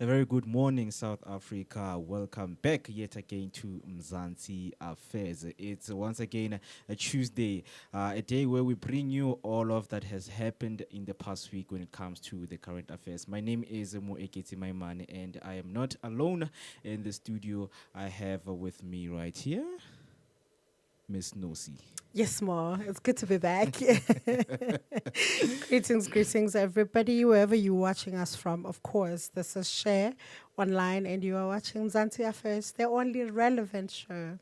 A very good morning, South Africa. Welcome back yet again to Mzansi Affairs. It's once again a Tuesday, a day where we bring you all of that has happened in the past week when it comes to the current affairs. My name is Moeketsi, my man, and I am not alone in the studio. I have with me right here Miss Nosi. Yes, Ma. It's good to be back. Greetings, everybody, wherever you're watching us from. Of course, this is Share Online, and you are watching Mzansi Affairs, the only relevant show.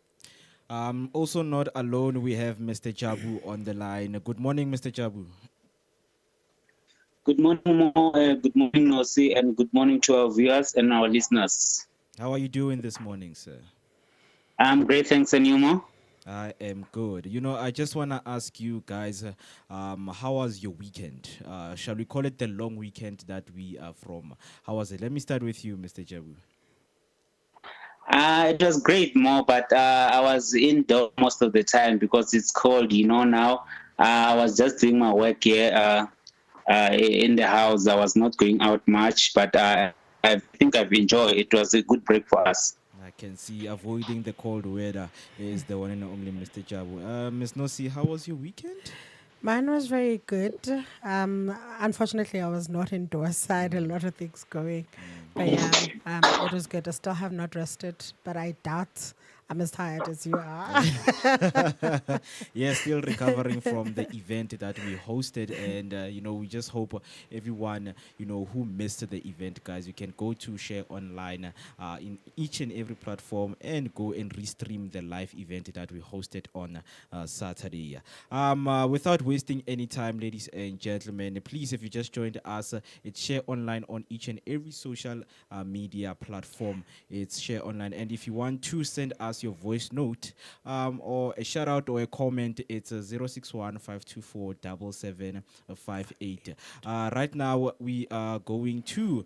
Also not alone, we have Mr. Jabu on the line. Good morning, Mr. Jabu. Good morning, Mo. Good morning, Nosi, and good morning to our viewers and our listeners. How are you doing this morning, sir? I'm great, thanks, and you, Mo? I am good. I just want to ask you guys, how was your weekend? Shall we call it the long weekend that we are from? How was it? Let me start with you, Mr. Jabu. It was great, Mo, but I was indoors most of the time because it's cold, now. I was just doing my work here in the house. I was not going out much, but I think I've enjoyed it. It was a good break for us. I can see avoiding the cold weather is the one and only Mr. Jabu. Ms. Nosi, how was your weekend? Mine was very good. Unfortunately, I was not indoors. I had a lot of things going. But yeah, it was good. I still have not rested, but I doubt I'm as tired as you are. Yeah, still recovering from the event that we hosted. And, we just hope everyone, who missed the event, guys, you can go to Share Online in each and every platform and go and restream the live event that we hosted on Saturday. Without wasting any time, ladies and gentlemen, please, if you just joined us, it's Share Online on each and every social media platform. It's Share Online. And if you want to send us your voice note or a shout out or a comment, it's 061-524-7758. Right now we are going to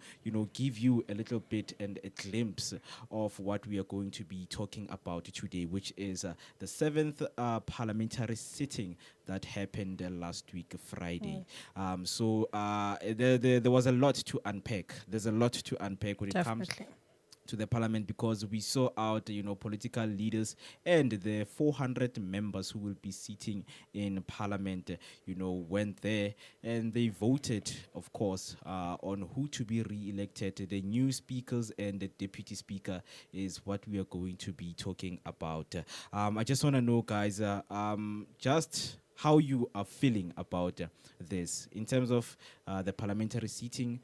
give you a little bit and a glimpse of what we are going to be talking about today, which is the 7th parliamentary sitting that happened last week Friday. So there was a lot to unpack. There's a lot to unpack when it comes to the parliament, because we saw out, political leaders and the 400 members who will be sitting in parliament, went there and they voted, of course, on who to be re-elected. The new speakers and the deputy speaker is what we are going to be talking about. I just want to know, guys, just how you are feeling about this in terms of the parliamentary seating.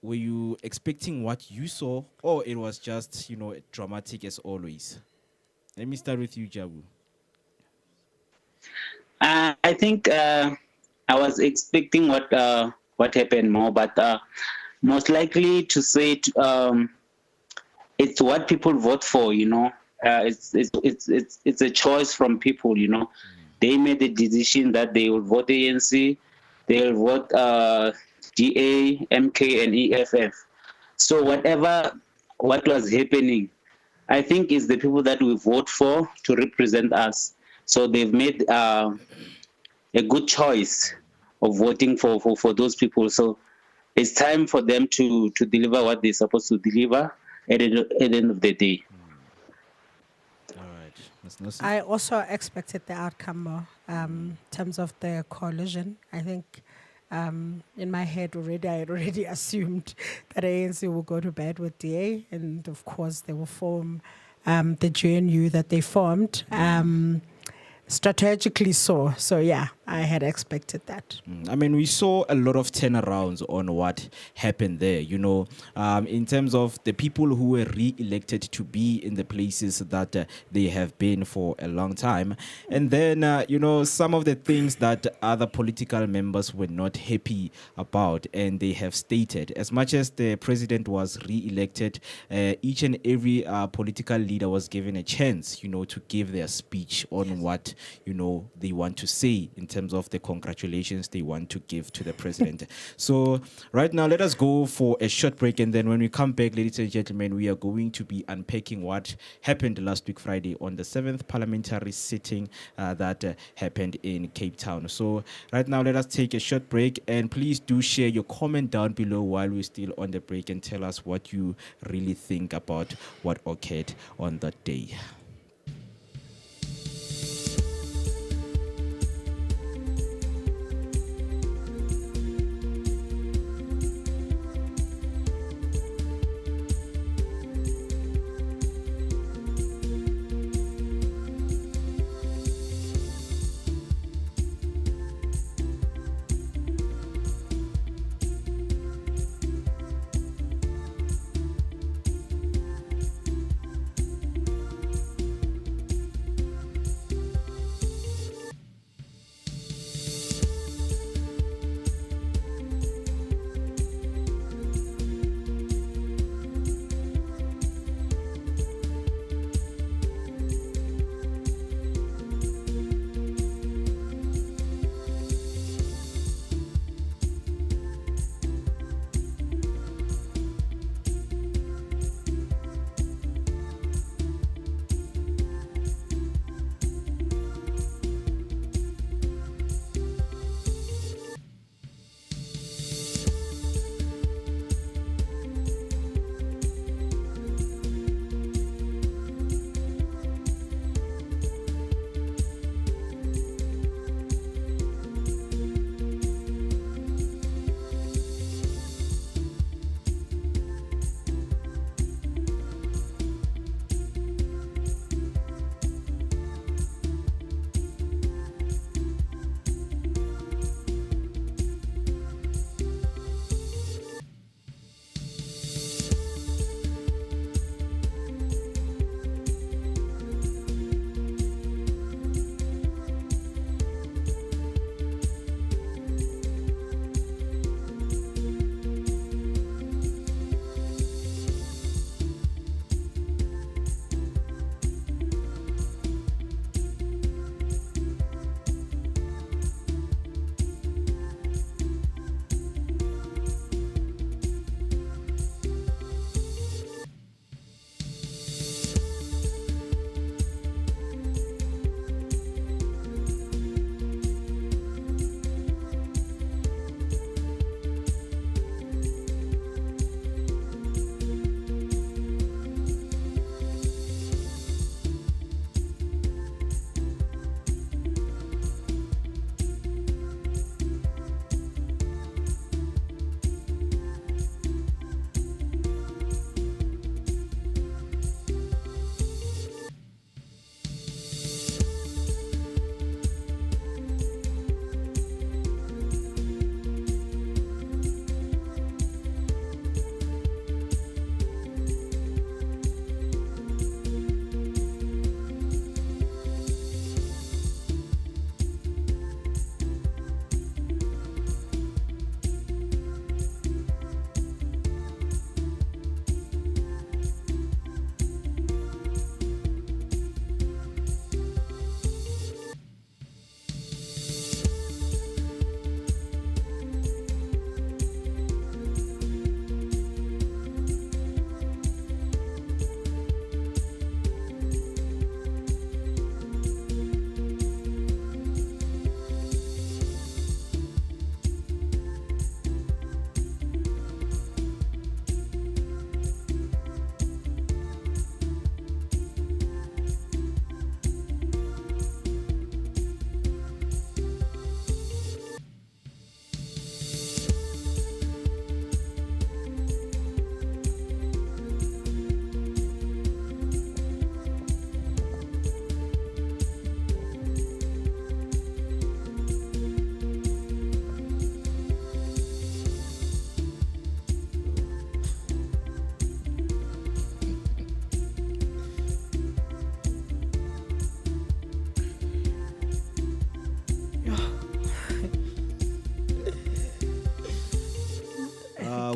Were you expecting what you saw, or it was just, dramatic as always? Let me start with you, Jabu. I think I was expecting what happened more, but most likely to say it's what people vote for. It's a choice from people. They made the decision that they will vote ANC, they will vote DA, MK, and EFF. So what was happening, I think, is the people that we vote for to represent us. So they've made a good choice of voting for those people. So it's time for them to deliver what they're supposed to deliver at the end of the day. All right. Ms. Nosi? I also expected the outcome more in terms of the coalition. I think in my head I had already assumed that ANC will go to bed with DA, and of course they will form the GNU that they formed strategically. So yeah, I had expected that. I mean, we saw a lot of turnarounds on what happened there, in terms of the people who were re-elected to be in the places that they have been for a long time. And then, some of the things that other political members were not happy about, and they have stated, as much as the president was re-elected, each and every political leader was given a chance, to give their speech on what, they want to say in terms of the congratulations they want to give to the president. So right now, let us go for a short break, and then when we come back, ladies and gentlemen, we are going to be unpacking what happened last week Friday on the 7th parliamentary sitting that happened in Cape Town. So right now, let us take a short break, and please do share your comment down below while we're still on the break and tell us what you really think about what occurred on that day.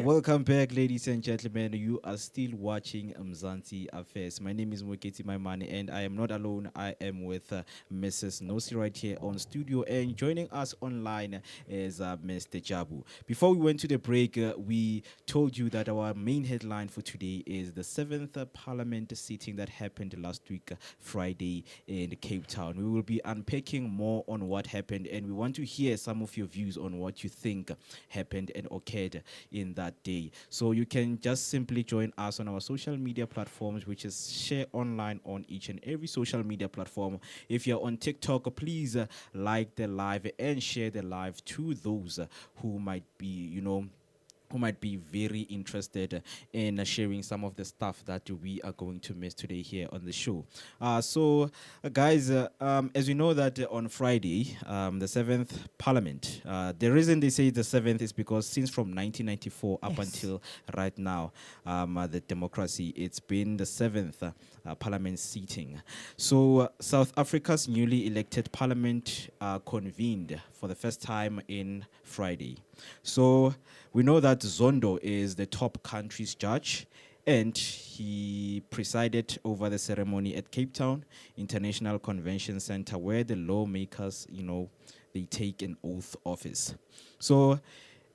Welcome back, ladies and gentlemen. You are still watching Mzansi Affairs. My name is Moeketsi, my money, and I am not alone. I am with Mrs. Nosi right here on studio, and joining us online is Mr. Jabu. Before we went to the break, we told you that our main headline for today is the 7th Parliament sitting that happened last week, Friday, in Cape Town. We will be unpacking more on what happened, and we want to hear some of your views on what you think happened and occurred in that day. So you can just simply join us on our social media platforms, which is share online on each and every social media platform. If you're on TikTok, please like the live and share the live to those who might be, who might be very interested in sharing some of the stuff that we are going to miss today here on the show. Guys, as we know that on Friday, the 7th Parliament, the reason they say the 7th is because since from 1994 up until right now, the democracy, it's been the 7th Parliament seating. So South Africa's newly elected Parliament convened for the first time in Friday. So we know that Zondo is the top country's judge, and he presided over the ceremony at Cape Town International Convention Center, where the lawmakers, they take an oath office. So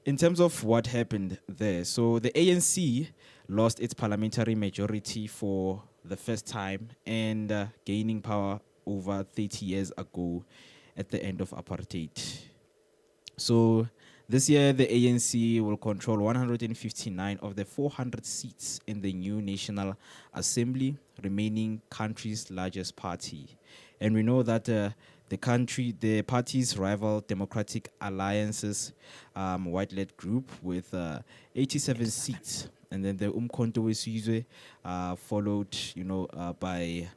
in terms of what happened there, so the ANC lost its parliamentary majority for the first time and gaining power over 30 years ago at the end of apartheid. So this year, the ANC will control 159 of the 400 seats in the new National Assembly, remaining country's largest party. And we know that the party's rival Democratic Alliance's white-led group with 87 seats, and then the Umkhonto weSizwe followed, by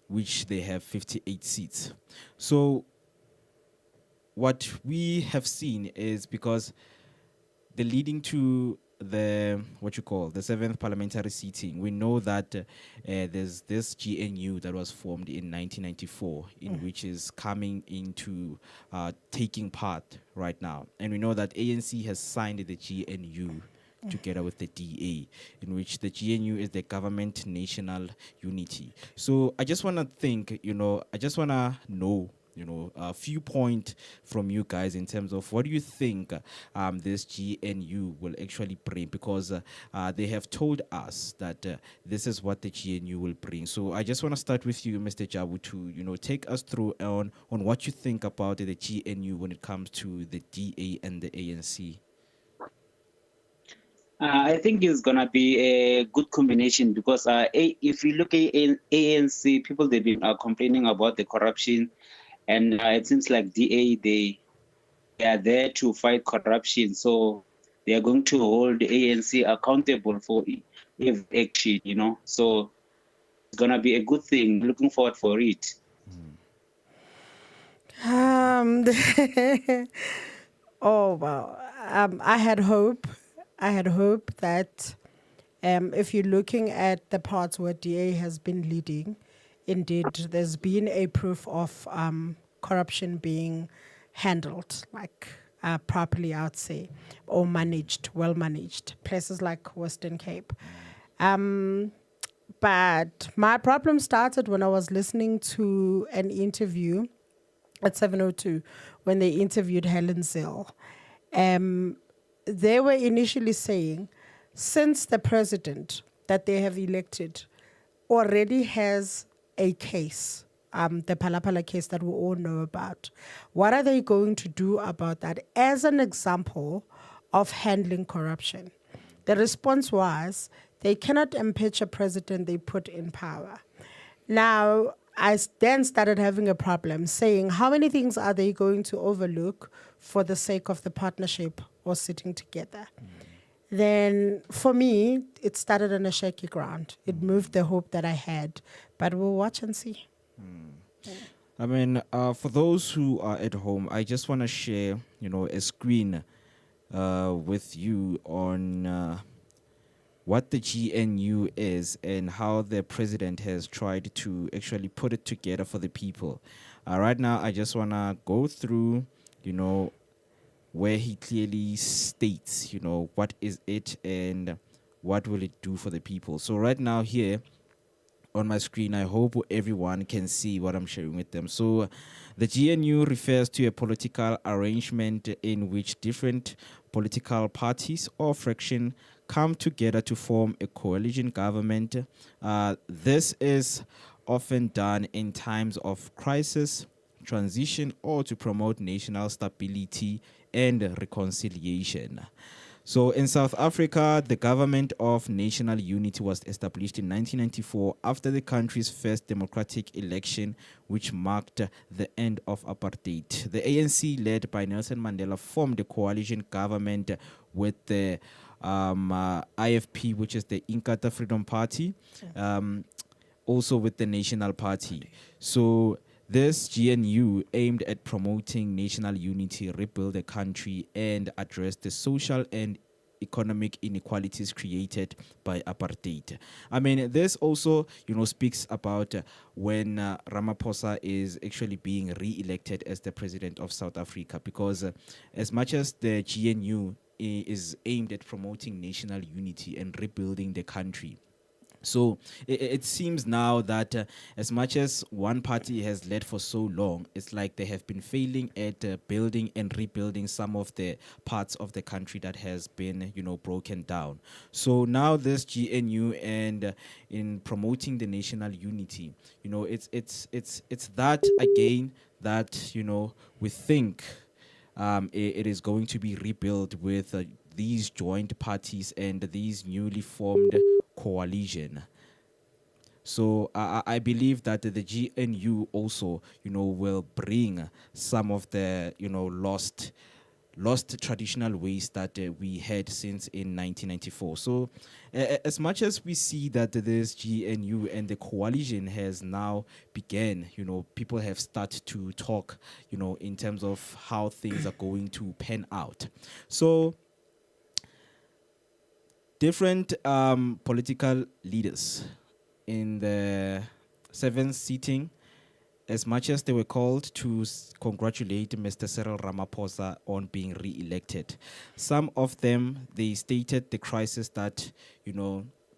which they have 58 seats. So what we have seen is because the leading to the 7th parliamentary seating, we know that there's this GNU that was formed in 1994, in which is coming into taking part right now, and we know that ANC has signed the GNU together with the DA, in which the GNU is the Government National Unity. So I just want to know a few points from you guys in terms of what do you think this GNU will actually bring, because they have told us that this is what the GNU will bring. So I just want to start with you, Mr. Jabu, to take us through on what you think about the GNU when it comes to the DA and the ANC. I think it's gonna be a good combination because if you look at ANC, people they've been complaining about the corruption. And it seems like DA, they are there to fight corruption. So they are going to hold the ANC accountable for every action, So it's going to be a good thing. Looking forward for it. Oh, wow. I had hope. That if you're looking at the parts where DA has been leading, indeed, there's been a proof of corruption being handled, properly, I would say, or managed, well managed. Places like Western Cape. But my problem started when I was listening to an interview at 7:02 when they interviewed Helen Zell. They were initially saying, since the president that they have elected already has a case, the Palapala case that we all know about, what are they going to do about that as an example of handling corruption? The response was, they cannot impeach a president they put in power. Now, I then started having a problem saying, how many things are they going to overlook for the sake of the partnership or sitting together? Then, for me, it started on a shaky ground. It moved the hope that I had, but we'll watch and see. I mean, for those who are at home, I just want to share, a screen with you on what the GNU is and how the president has tried to actually put it together for the people. Right now, I just want to go through, where he clearly states, what is it and what will it do for the people. So right now here on my screen, I hope everyone can see what I'm sharing with them. So the GNU refers to a political arrangement in which different political parties or fraction come together to form a coalition government. This is often done in times of crisis, transition, or to promote national stability and reconciliation. So in South Africa, the Government of National Unity was established in 1994 after the country's first democratic election, which marked the end of apartheid. The ANC, led by Nelson Mandela, formed a coalition government with the IFP, which is the Inkatha Freedom Party, also with the National Party. So this GNU aimed at promoting national unity, rebuild the country, and address the social and economic inequalities created by apartheid. I mean, this also, speaks about when Ramaphosa is actually being re-elected as the president of South Africa, because as much as the GNU is aimed at promoting national unity and rebuilding the country, so it seems now that as much as one party has led for so long, it's like they have been failing at building and rebuilding some of the parts of the country that has been, broken down. So now this GNU and in promoting the national unity, it's that again that we think it is going to be rebuilt with these joint parties and these newly formed coalition. So I believe that the GNU also, will bring some of the, lost traditional ways that we had since in 1994. So as much as we see that this GNU and the coalition has now began, people have started to talk, in terms of how things are going to pan out. So different political leaders in the seventh sitting, as much as they were called to congratulate Mr. Cyril Ramaphosa on being re-elected, some of them, they stated the crisis that,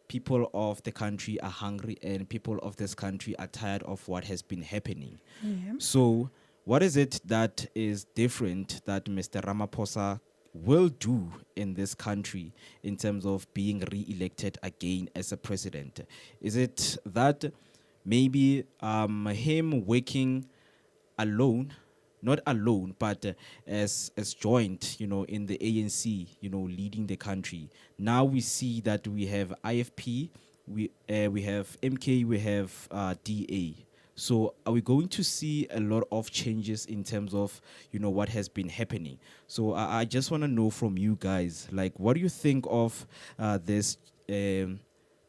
people of the country are hungry and people of this country are tired of what has been happening. Yeah. So what is it that is different that Mr. Ramaphosa will do in this country in terms of being re-elected again as a president? Is it that maybe him working alone, not alone, but as joint, in the ANC, leading the country? Now we see that we have IFP, we have MK, we have DA. So are we going to see a lot of changes in terms of, what has been happening? So I just want to know from you guys, like, what do you think of this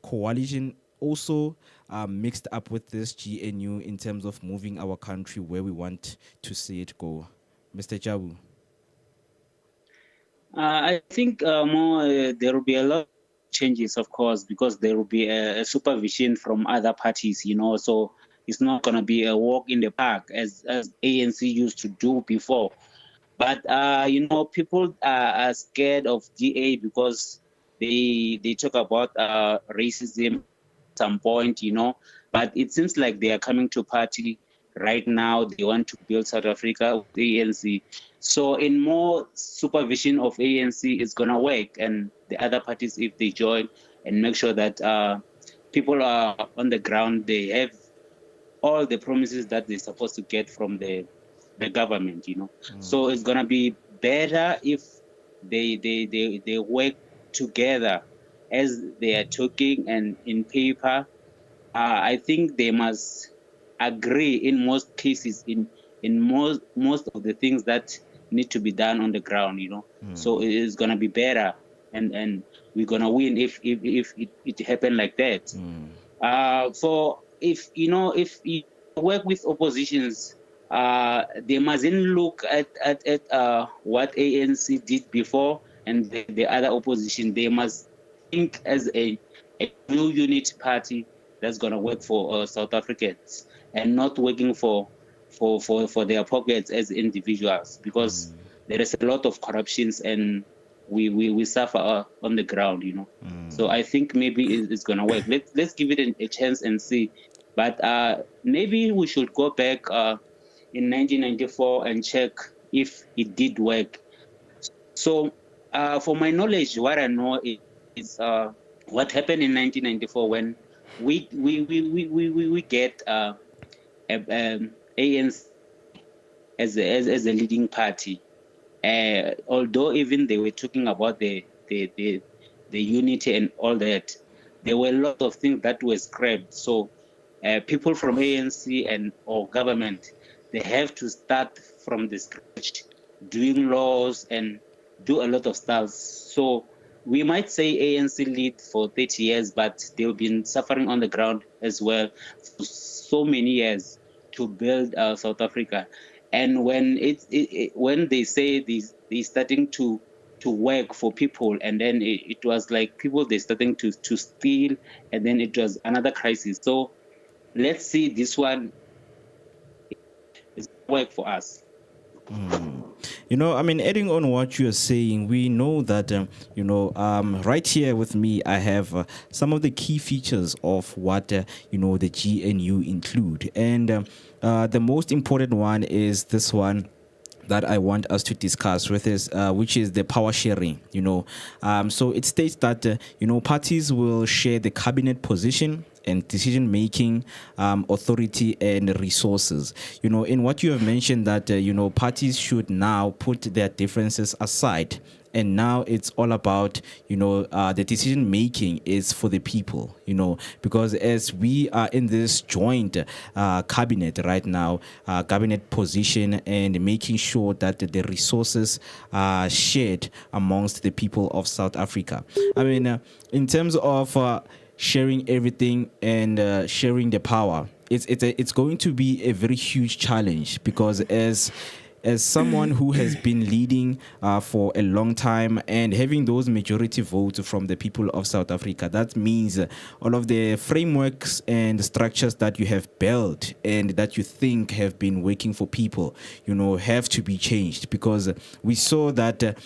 coalition also mixed up with this GNU in terms of moving our country where we want to see it go? Mr. Jabu. I think there will be a lot of changes, of course, because there will be a supervision from other parties, so it's not going to be a walk in the park as ANC used to do before. But, people are scared of GA because they talk about racism at some point, but it seems like they are coming to party right now. They want to build South Africa with ANC. So in more supervision of ANC is going to work, and the other parties, if they join and make sure that people are on the ground, they have all the promises that they're supposed to get from the government, So it's gonna be better if they work together as they are talking and in paper. I think they must agree in most cases in most of the things that need to be done on the ground, So it's gonna be better, and we're gonna win if it happened like that. For if you work with oppositions, they mustn't look at what ANC did before and the other opposition. They must think as a new unit party that's going to work for South Africans and not working for their pockets as individuals, because there is a lot of corruptions, and we suffer on the ground, So I think maybe it's gonna work. Let's give it a chance and see. But maybe we should go back in 1994 and check if it did work. So for my knowledge, what I know is what happened in 1994 when we get ANC as a leading party. Although even they were talking about the unity and all that, there were a lot of things that were scrapped. So people from ANC or government, they have to start from the scratch, doing laws and do a lot of stuff. So we might say ANC lead for 30 years, but they've been suffering on the ground as well for so many years to build South Africa. And when when they say they're starting to work for people, and then it was like people they're starting to steal, and then it was another crisis. So let's see this one is work for us. Adding on what you're saying, we know that, right here with me, I have some of the key features of what, the GNU include. And the most important one is this one that I want us to discuss with is, which is the power sharing, So it states that, parties will share the cabinet position and decision-making authority and resources. In what you have mentioned that, parties should now put their differences aside. And now it's all about, the decision making is for the people, because as we are in this joint cabinet right now, cabinet position, and making sure that the resources are shared amongst the people of South Africa. In terms of sharing everything and sharing the power, it's going to be a very huge challenge, because as someone who has been leading for a long time and having those majority votes from the people of South Africa, that means all of the frameworks and structures that you have built and that you think have been working for people, have to be changed, because we saw that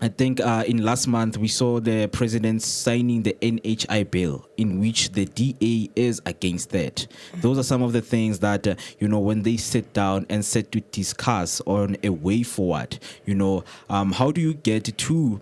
I think in last month we saw the president signing the NHI bill, in which the DA is against that. Those are some of the things that, when they sit down and set to discuss on a way forward, how do you get to,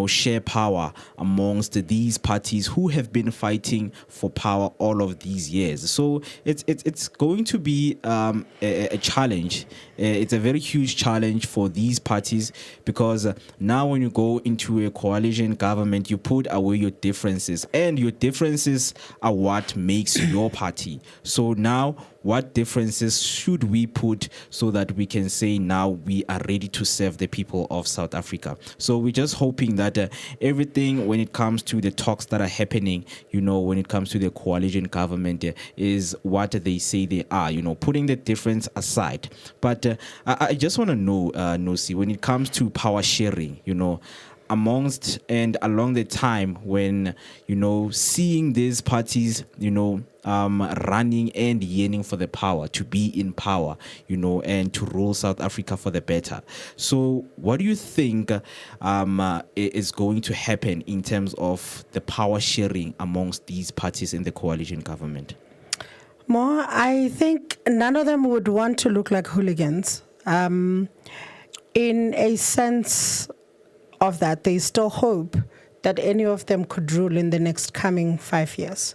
share power amongst these parties who have been fighting for power all of these years? So it's going to be a challenge. It's a very huge challenge for these parties, because now when you go into a coalition government, you put away your differences, and your differences are what makes your party. So now, what differences should we put so that we can say now we are ready to serve the people of South Africa? So we're just hoping that everything, when it comes to the talks that are happening, when it comes to the coalition government, is what they say they are, putting the difference aside. But I just want to know, Nosi, when it comes to power sharing, amongst and along the time when, seeing these parties, running and yearning for the power, to be in power, and to rule South Africa for the better. So what do you think is going to happen in terms of the power sharing amongst these parties in the coalition government? More, I think none of them would want to look like hooligans. In a sense of that, they still hope that any of them could rule in the next coming 5 years.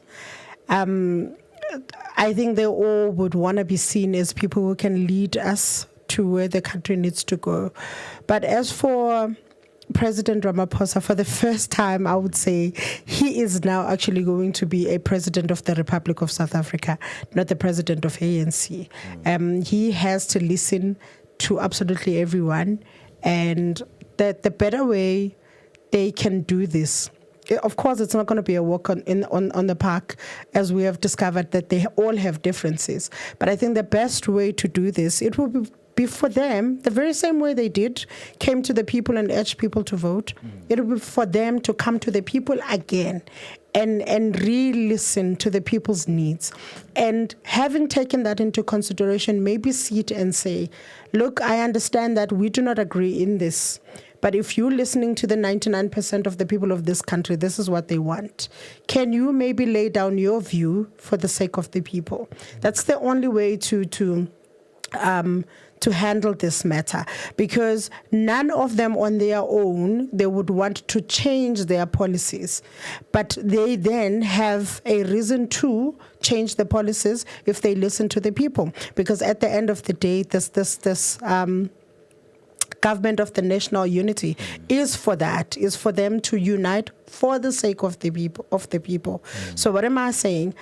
I think they all would want to be seen as people who can lead us to where the country needs to go. But as for President Ramaphosa, for the first time, I would say he is now actually going to be a president of the Republic of South Africa, not the president of ANC. He has to listen to absolutely everyone, and that the better way they can do this. Of course, it's not going to be a walk on the park, as we have discovered that they all have differences. But I think the best way to do this, it will be for them the very same way they came to the people and urged people to vote. It will be for them to come to the people again and re-listen to the people's needs. And having taken that into consideration, maybe sit and say, look, I understand that we do not agree in this, but if you're listening to the 99% of the people of this country, this is what they want. Can you maybe lay down your view for the sake of the people? That's the only way to handle this matter, because none of them on their own, they would want to change their policies, but they then have a reason to change the policies if they listen to the people, because at the end of the day, this government of the national unity is for that, is for them to unite for the sake of the people. So what am I saying?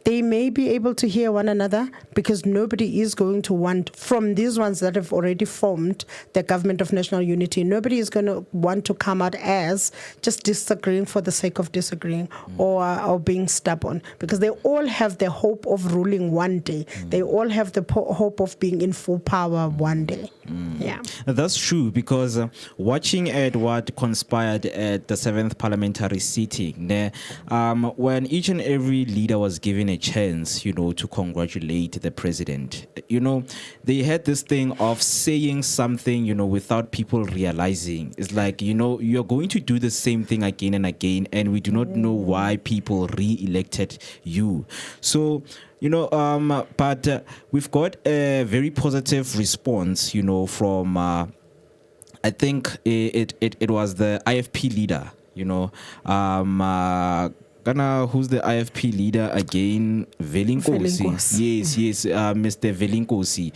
They may be able to hear one another, because nobody is going to want, from these ones that have already formed the government of national unity, nobody is going to want to come out as just disagreeing for the sake of disagreeing or being stubborn, because they all have the hope of ruling one day. They all have the hope of being in full power one day. Yeah, that's true, because watching at what conspired at the 7th parliamentary sitting, when each and every leader was given a chance, to congratulate the president, they had this thing of saying something, without people realizing. It's like, you're going to do the same thing again and again, and we do not know why people re-elected you. So, but we've got a very positive response, from, I think it was the IFP leader, who's the IFP leader again? Velinkosi. Yes, Mr. Velinkosi.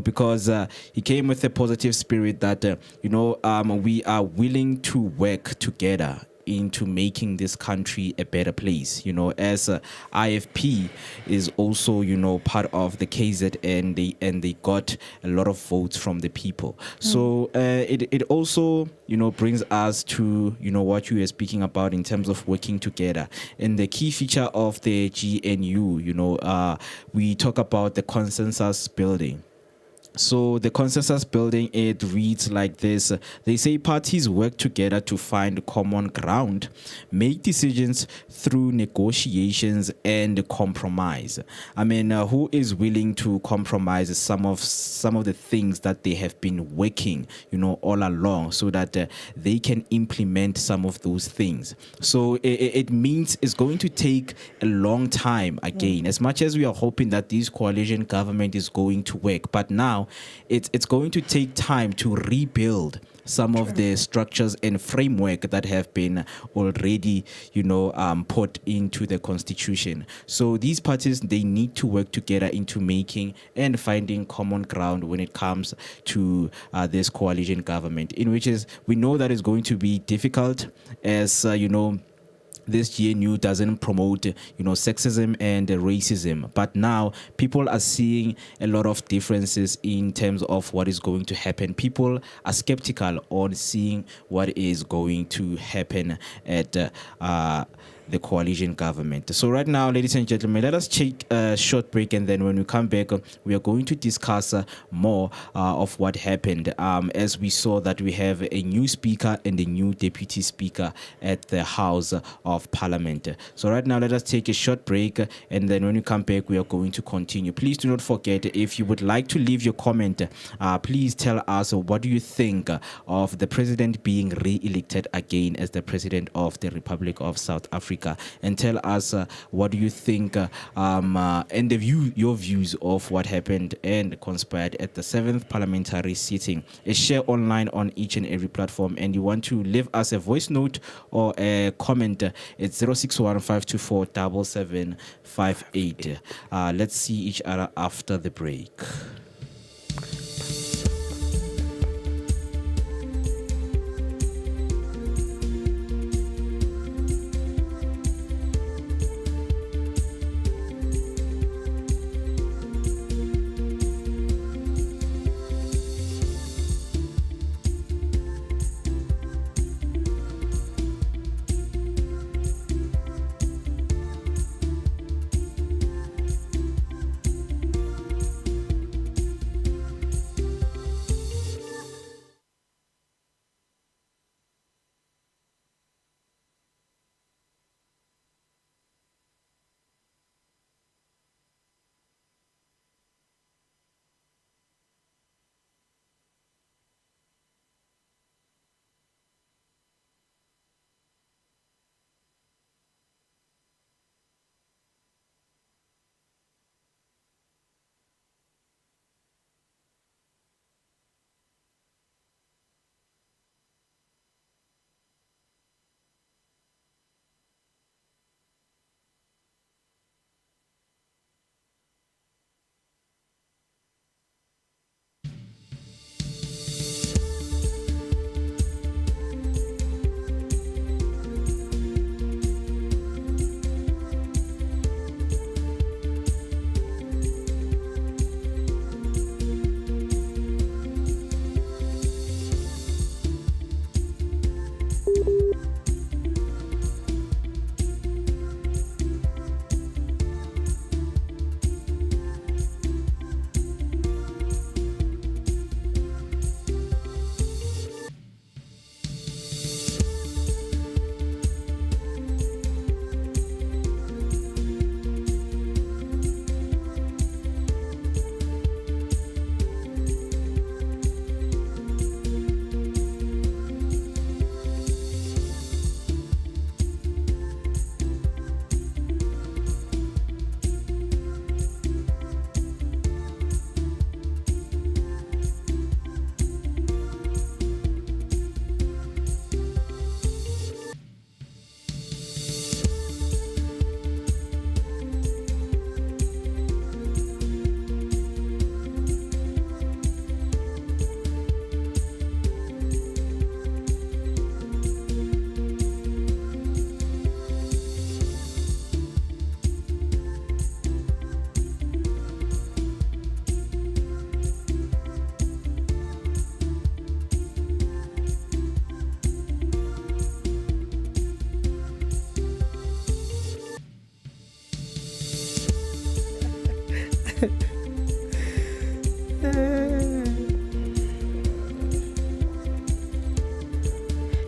Because he came with a positive spirit that, we are willing to work together into making this country a better place, as IFP is also, part of the KZN, and they got a lot of votes from the people. So it also, brings us to, what you were speaking about in terms of working together. And the key feature of the GNU, we talk about the consensus building. So the consensus building, it reads like this. They say parties work together to find common ground, make decisions through negotiations and compromise. I mean, who is willing to compromise some of the things that they have been working, all along, so that they can implement some of those things. So it means it's going to take a long time again, as much as we are hoping that this coalition government is going to work. But now it's going to take time to rebuild some of the structures and framework that have been already, put into the constitution. So these parties, they need to work together into making and finding common ground when it comes to this coalition government, in which is, we know that it's going to be difficult, as this GNU doesn't promote, sexism and racism. But now people are seeing a lot of differences in terms of what is going to happen. People are skeptical on seeing what is going to happen at the coalition government. So right now, ladies and gentlemen, let us take a short break, and then when we come back, we are going to discuss more of what happened, as we saw that we have a new speaker and a new deputy speaker at the House of Parliament. So right now, let us take a short break, and then when we come back, we are going to continue. Please do not forget, if you would like to leave your comment, please tell us, what do you think of the president being re-elected again as the president of the Republic of South Africa? And tell us what do you think, and your views of what happened and conspired at the 7th parliamentary sitting. Share online on each and every platform, and you want to leave us a voice note or a comment, it's 061-524-7758. Let's see each other after the break.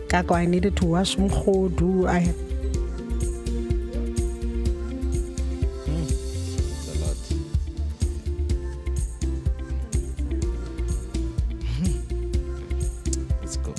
Kako, I needed to wash mkhodu. It's a lot. Let's go.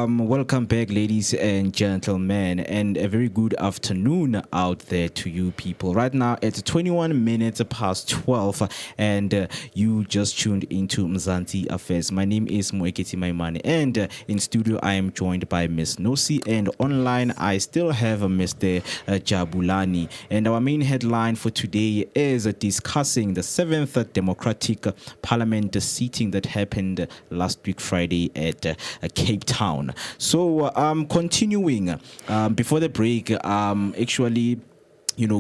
Welcome back, ladies and gentlemen, and a very good afternoon out there to you people. Right now, it's 21 minutes past 12, and you just tuned into Mzansi Affairs. My name is Moeketsi, and in studio, I am joined by Miss Nosi, and online, I still have Mr. Jabulani. And our main headline for today is discussing the 7th Democratic Parliament seating that happened last week, Friday, at Cape Town. So continuing before the break, actually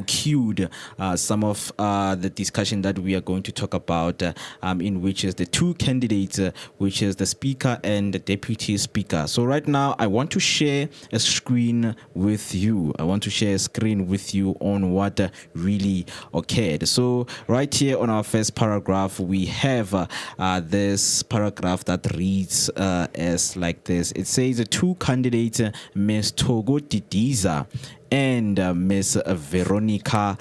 queued some of the discussion that we are going to talk about, in which is the two candidates, which is the speaker and the deputy speaker. So right now, I want to share a screen with you. On what really occurred. So right here on our first paragraph, we have this paragraph that reads as like this. It says the two candidates, Ms. Togo Didiza and Ms. Veronica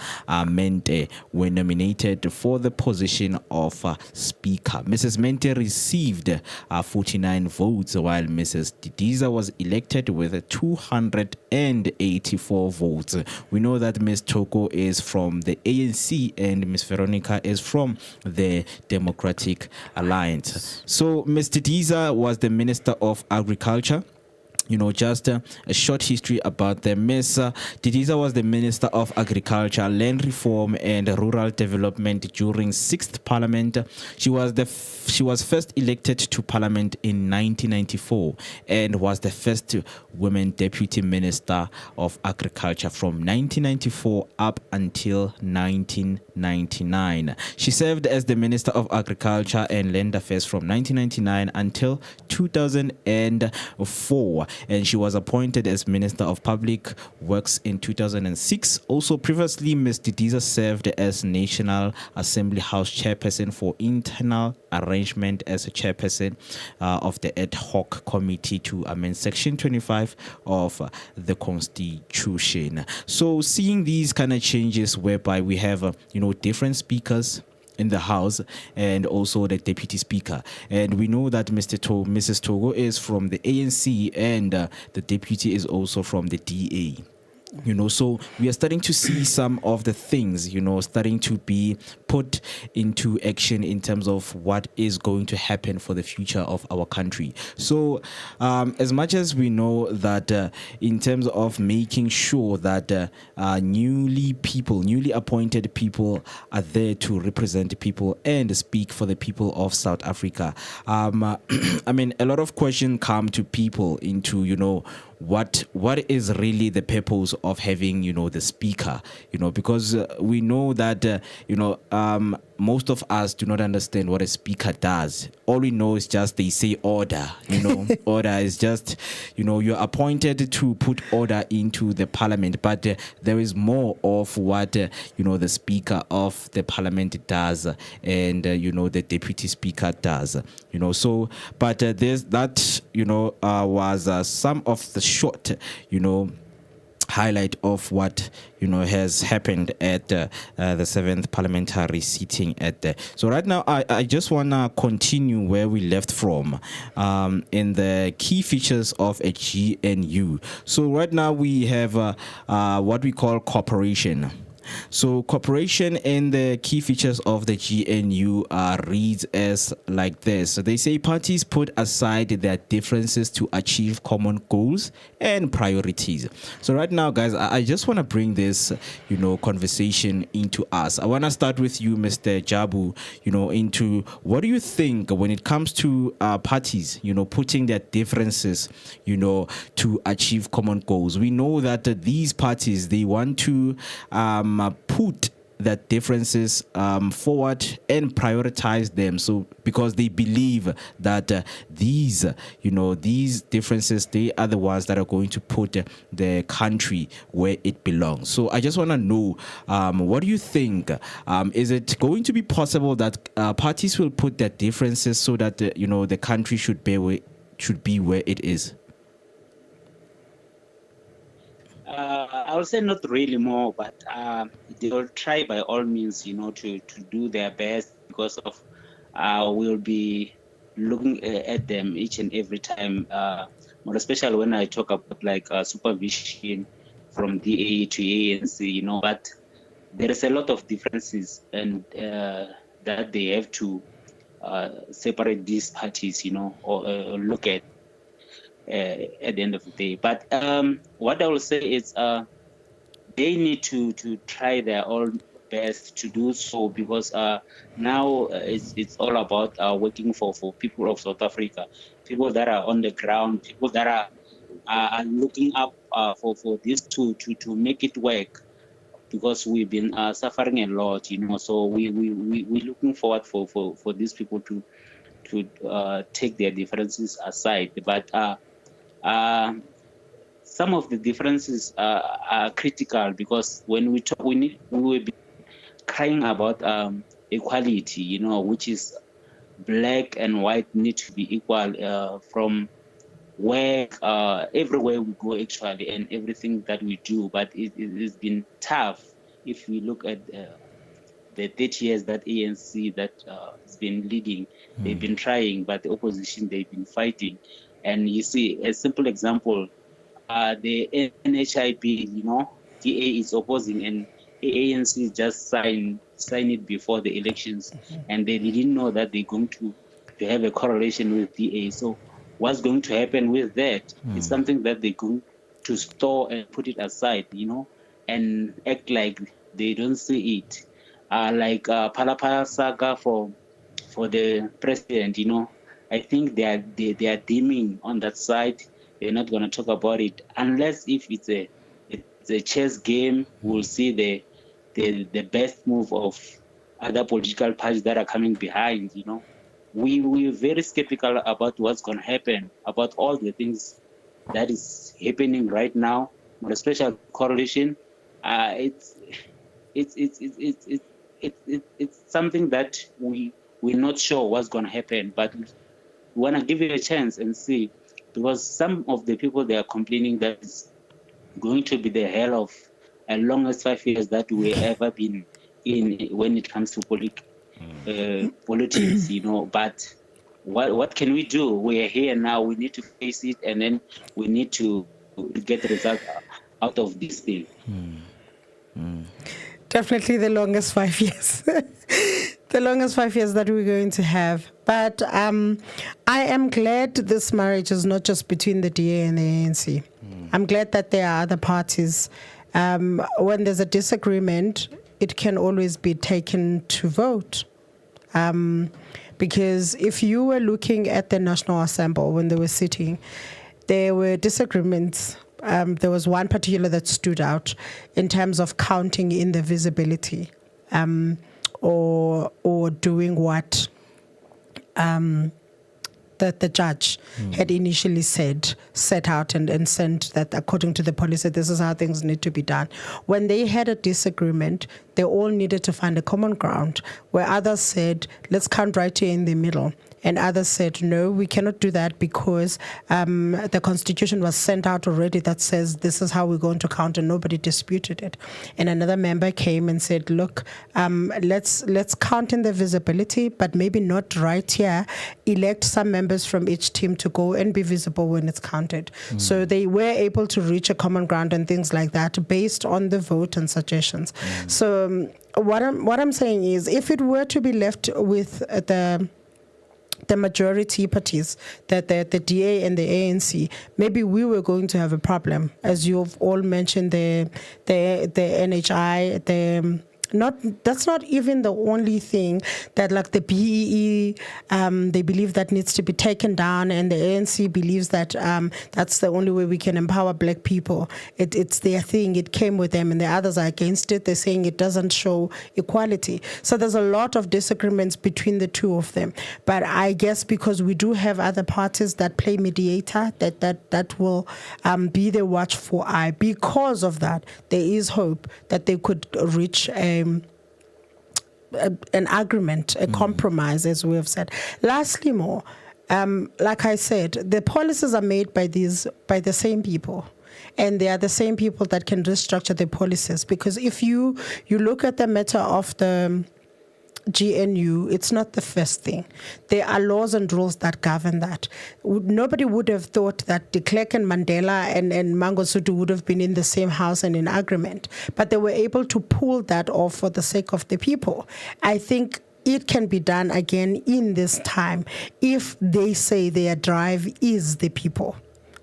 Mente, were nominated for the position of Speaker. Mrs. Mente received 49 votes, while Mrs. Didiza was elected with 284 votes. We know that Ms. Toko is from the ANC and Ms. Veronica is from the Democratic Alliance. So Ms. Didiza was the Minister of Agriculture. Just a short history about them. Ms. Didiza was the Minister of Agriculture, Land Reform and Rural Development during 6th Parliament. She was first elected to Parliament in 1994 and was the first woman Deputy Minister of Agriculture from 1994 up until 1999. She served as the Minister of Agriculture and Land Affairs from 1999 until 2004. And she was appointed as Minister of Public Works in 2006. Also, previously, Ms. Didiza served as National Assembly House Chairperson for Internal Arrangement as a Chairperson of the Ad Hoc Committee to amend Section 25 of the Constitution. So, seeing these kind of changes whereby we have, different speakers in the House and also the Deputy Speaker. And we know that Mrs. Togo is from the ANC and the Deputy is also from the DA. So we are starting to see some of the things, starting to be put into action in terms of what is going to happen for the future of our country. So as much as we know that in terms of making sure that newly appointed people are there to represent people and speak for the people of South Africa, a lot of questions come to people into, what is really the purpose of having the speaker, because we know that most of us do not understand what a speaker does. All we know is just they say order. Order is just you're appointed to put order into the parliament, but there is more of what the speaker of the parliament does and the deputy speaker does. So but there's that was some of the short highlight of what has happened at the 7th parliamentary sitting so right now I just want to continue where we left from in the key features of a GNU. So right now we have what we call cooperation. So cooperation and the key features of the GNU reads as like this. So they say parties put aside their differences to achieve common goals and priorities. So right now, guys, I just want to bring this, conversation into us. I want to start with you, Mr. Jabu, into what do you think when it comes to parties, putting their differences, to achieve common goals. We know that these parties, they want to put that differences forward and prioritize them. So because they believe that these differences, they are the ones that are going to put the country where it belongs. So I just want to know, what do you think? Is it going to be possible that parties will put their differences so that the country should be where it is? I would say not really more, but they will try by all means, to do their best, because of we'll be looking at them each and every time, more especially when I talk about like supervision from DA to ANC, but there is a lot of differences, and that they have to separate these parties, or look at the end of the day. But what I will say is they need to try their own best to do so, because now it's all about working for people of South Africa, people that are on the ground, people that are looking up for this to make it work, because we've been suffering a lot, so we're looking forward for these people to take their differences aside. But some of the differences are critical, because when we talk, we will be crying about equality, which is black and white need to be equal from work, everywhere we go actually, and everything that we do. But it has been tough. If we look at the 30 years that ANC that has been leading, they've been trying, but the opposition, they've been fighting. And you see, a simple example, the NHI bill, DA is opposing, and ANC just signed it before the elections, and they didn't know that they're going to have a correlation with DA. So what's going to happen with that? It's something that they're going to store and put it aside, and act like they don't see it. Like Palapala saga for the president, I think they are dimming on that side. They're not going to talk about it unless if it's a chess game. We'll see the best move of other political parties that are coming behind. We're very skeptical about what's going to happen, about all the things that is happening right now, but especially correlation. It's something that we're not sure what's going to happen, but we want to give it a chance and see, because some of the people, they are complaining that it's going to be the hell of a longest 5 years that we ever been in when it comes to politics, But what can we do? We are here now. We need to face it, and then we need to get the result out of this thing. Definitely the longest 5 years. The longest 5 years that we're going to have. But I am glad this marriage is not just between the DA and the ANC. I'm glad that there are other parties. When there's a disagreement, it can always be taken to vote. Because if you were looking at the National Assembly when they were sitting, there were disagreements. There was one particular that stood out in terms of counting in the visibility, or doing what that the judge had initially set out and sent, that according to the policy, this is how things need to be done. When they had a disagreement, they all needed to find a common ground, where others said, let's count right here in the middle. And others said, no, we cannot do that because the constitution was sent out already that says this is how we're going to count, and nobody disputed it. And another member came and said, look, let's count in the visibility, but maybe not right here. Elect some members from each team to go and be visible when it's counted. So they were able to reach a common ground and things like that based on the vote and suggestions. So what I'm saying is, if it were to be left with the majority parties, that the DA and the ANC, maybe we were going to have a problem. As you've all mentioned, the NHI, that's not even the only thing that, like, the BEE, they believe that needs to be taken down, and the ANC believes that that's the only way we can empower black people. It's their thing. It came with them, and the others are against it. They're saying it doesn't show equality. So there's a lot of disagreements between the two of them. But I guess because we do have other parties that play mediator, that will be the watchful eye. Because of that, there is hope that they could reach an agreement, a compromise, as we have said. Lastly, more, like I said, the policies are made by the same people. And they are the same people that can restructure the policies. Because if you look at the matter of the GNU, it's not the first thing. There are laws and rules that govern that. Nobody would have thought that de Klerk and Mandela and Mangosuthu would have been in the same house and in agreement, but they were able to pull that off for the sake of the people. I think it can be done again in this time if they say their drive is the people.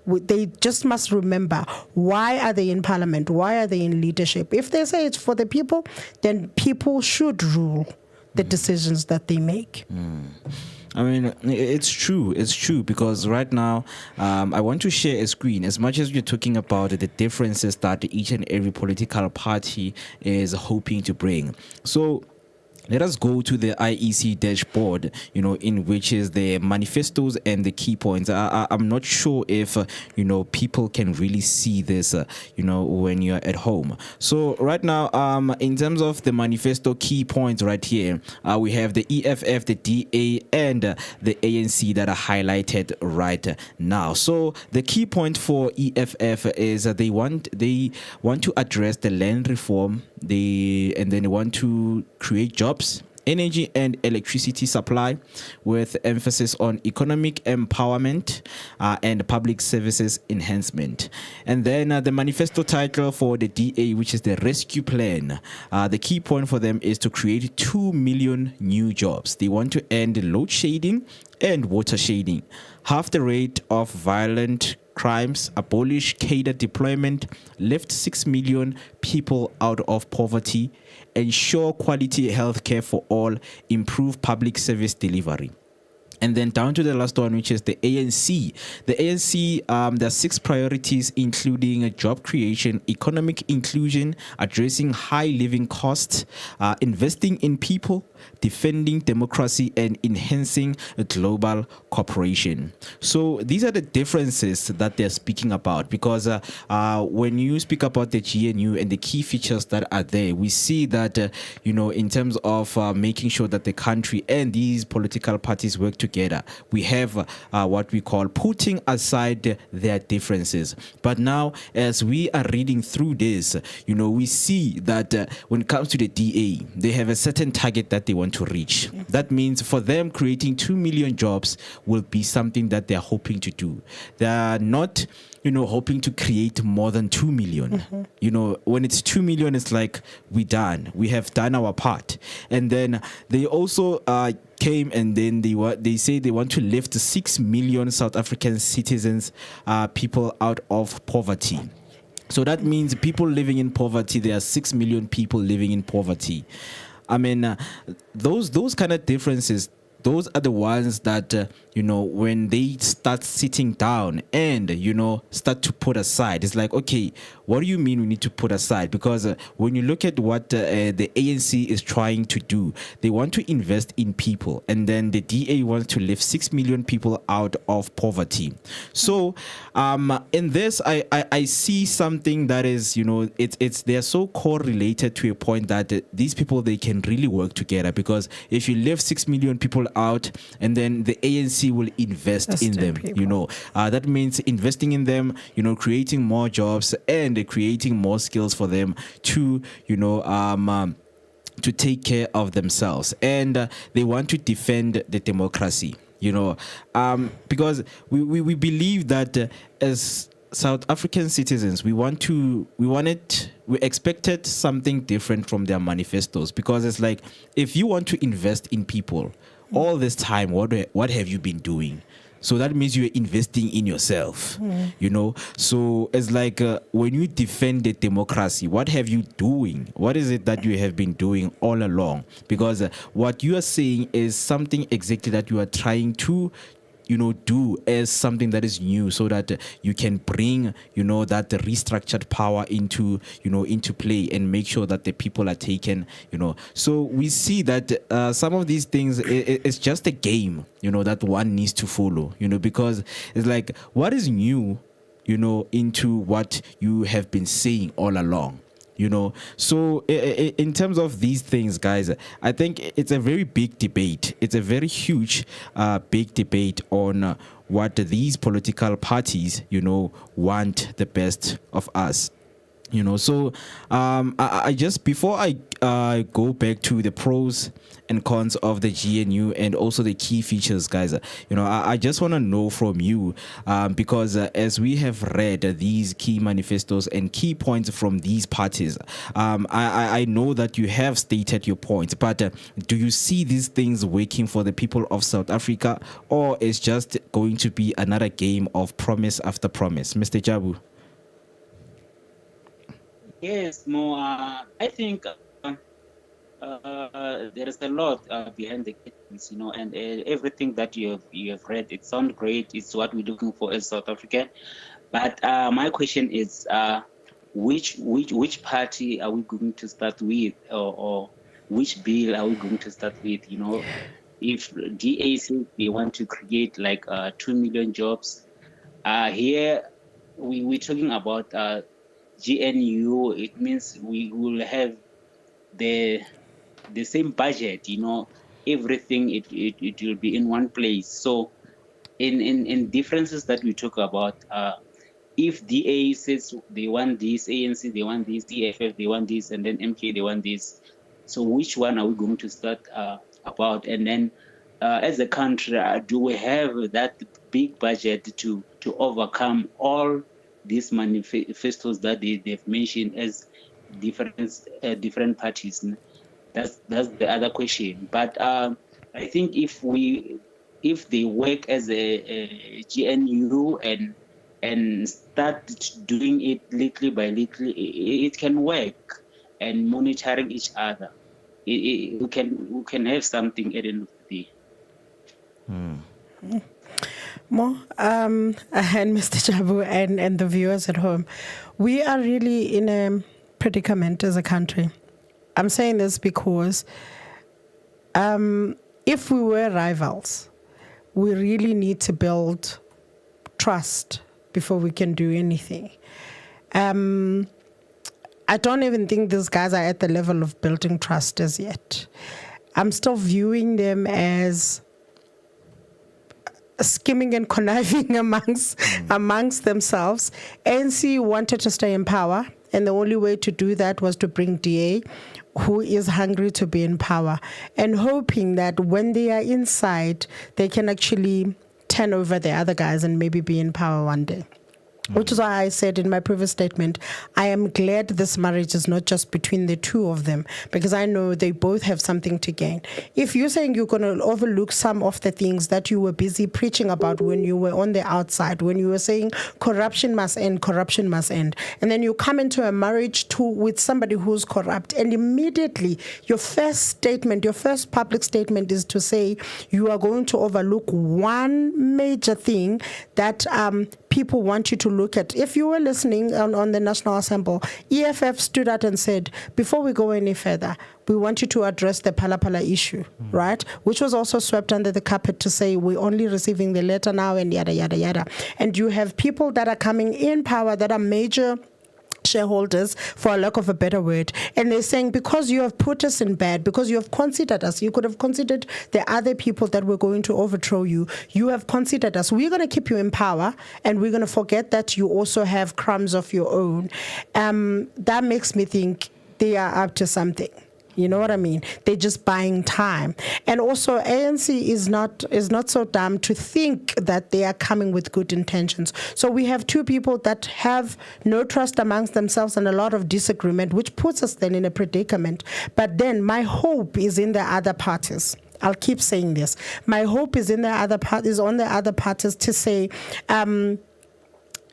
They just must remember, why are they in parliament? Why are they in leadership? If they say it's for the people, then people should rule the decisions that they make. I mean, it's true. It's true, because right now, I want to share a screen. As much as we're talking about the differences that each and every political party is hoping to bring. So let us go to the IEC dashboard, in which is the manifestos and the key points. I'm not sure if, people can really see this, when you're at home. So right now, in terms of the manifesto key points right here, we have the EFF, the DA, and the ANC that are highlighted right now. So the key point for EFF is they want to address the land reform, and then they want to create jobs, energy and electricity supply, with emphasis on economic empowerment and public services enhancement. And then the manifesto title for the DA, which is the rescue plan, the key point for them is to create 2 million new jobs. They want to end load shedding and water shedding, half the rate of violent crimes, abolish cadre deployment, lift 6 million people out of poverty, ensure quality healthcare for all, improve public service delivery. And then down to the last one, which is the ANC. The ANC, there are 6 priorities, including job creation, economic inclusion, addressing high living costs, investing in people, defending democracy, and enhancing a global cooperation. So these are the differences that they're speaking about, because when you speak about the GNU and the key features that are there, we see that, in terms of making sure that the country and these political parties work together, we have what we call putting aside their differences. But now, as we are reading through this, we see that when it comes to the DA, they have a certain target that they want to reach. That means for them, creating 2 million jobs will be something that they're hoping to do. They are not, hoping to create more than 2 million. When it's 2 million, it's like, we're done. We have done our part. And then they also came, and then they say they want to lift 6 million South African citizens, people out of poverty. So that means people living in poverty, there are 6 million people living in poverty. I mean, those kind of differences, those are the ones that, when they start sitting down and, start to put aside, it's like, okay, what do you mean we need to put aside? Because when you look at what the ANC is trying to do, they want to invest in people, and then the DA wants to lift 6 million people out of poverty. So in this, I see something that is, they're so correlated to a point that these people, they can really work together, because if you lift 6 million people out, and then the ANC will invest in them, that means investing in them, creating more jobs and creating more skills for them to, to take care of themselves. And they want to defend the democracy, because we believe that as South African citizens, we expected something different from their manifestos, because it's like, if you want to invest in people all this time, what have you been doing? So that means you're investing in yourself, you know. So it's like when you defend the democracy, what have you doing? What is it that you have been doing all along? Because what you are saying is something exactly that you are trying to, you know, do as something that is new, so that you can bring, you know, that restructured power into, you know, into play, and make sure that the people are taken, you know. So we see that some of these things, it's just a game, you know, that one needs to follow, you know, because it's like, what is new, you know, into what you have been saying all along, you know. So in terms of these things, guys, I think it's a very big debate. It's a very huge big debate on what these political parties, you know, want the best of us, you know. So I just, before I go back to the pros and cons of the GNU and also the key features, guys, you know, I just want to know from you, because as we have read these key manifestos and key points from these parties, I know that you have stated your points, but do you see these things working for the people of South Africa, or is just going to be another game of promise after promise? Mr. Jabu. Yes, Mo. I think there is a lot behind the curtains, you know, and everything that you have read, it sounds great. It's what we're looking for as South African. But my question is, which party are we going to start with, or which bill are we going to start with? You know, if DA says they want to create like 2 million jobs, here we're talking about GNU. It means we will have the same budget, you know, everything, it will be in one place. So in differences that we talk about, if DA says they want this, ANC they want this, EFF they want this, and then MK they want this, so which one are we going to start about? And then as a country, do we have that big budget to overcome all these manifestos that they've mentioned as different parties? That's the other question. But I think if they work as a GNU and start doing it little by little, it can work, and monitoring each other, we can have something at the end of the day. Mo, and Mr. Jabu and the viewers at home, we are really in a predicament as a country. I'm saying this because if we were rivals, we really need to build trust before we can do anything. I don't even think these guys are at the level of building trust as yet. I'm still viewing them as skimming and conniving amongst themselves. ANC wanted to stay in power, and the only way to do that was to bring DA, who is hungry to be in power, and hoping that when they are inside, they can actually turn over the other guys and maybe be in power one day. Which is why I said in my previous statement, I am glad this marriage is not just between the two of them, because I know they both have something to gain. If you're saying you're going to overlook some of the things that you were busy preaching about when you were on the outside, when you were saying corruption must end, and then you come into a marriage with somebody who's corrupt, and immediately your first public statement is to say you are going to overlook one major thing that people want you to look at. If you were listening on the National Assembly, EFF stood out and said, before we go any further, we want you to address the Phala issue, right? Which was also swept under the carpet to say we're only receiving the letter now and yada, yada, yada. And you have people that are coming in power that are major shareholders, for a lack of a better word, and they're saying, because you have put us in bed, because you have considered us, you could have considered the other people that were going to overthrow you, you have considered us, we're going to keep you in power, and we're going to forget that you also have crumbs of your own. That makes me think they are up to something. You know what I mean? They're just buying time. And also, ANC is not so dumb to think that they are coming with good intentions. So we have two people that have no trust amongst themselves and a lot of disagreement, which puts us then in a predicament. But then my hope is in the other parties. I'll keep saying this. My hope is on the other parties to say,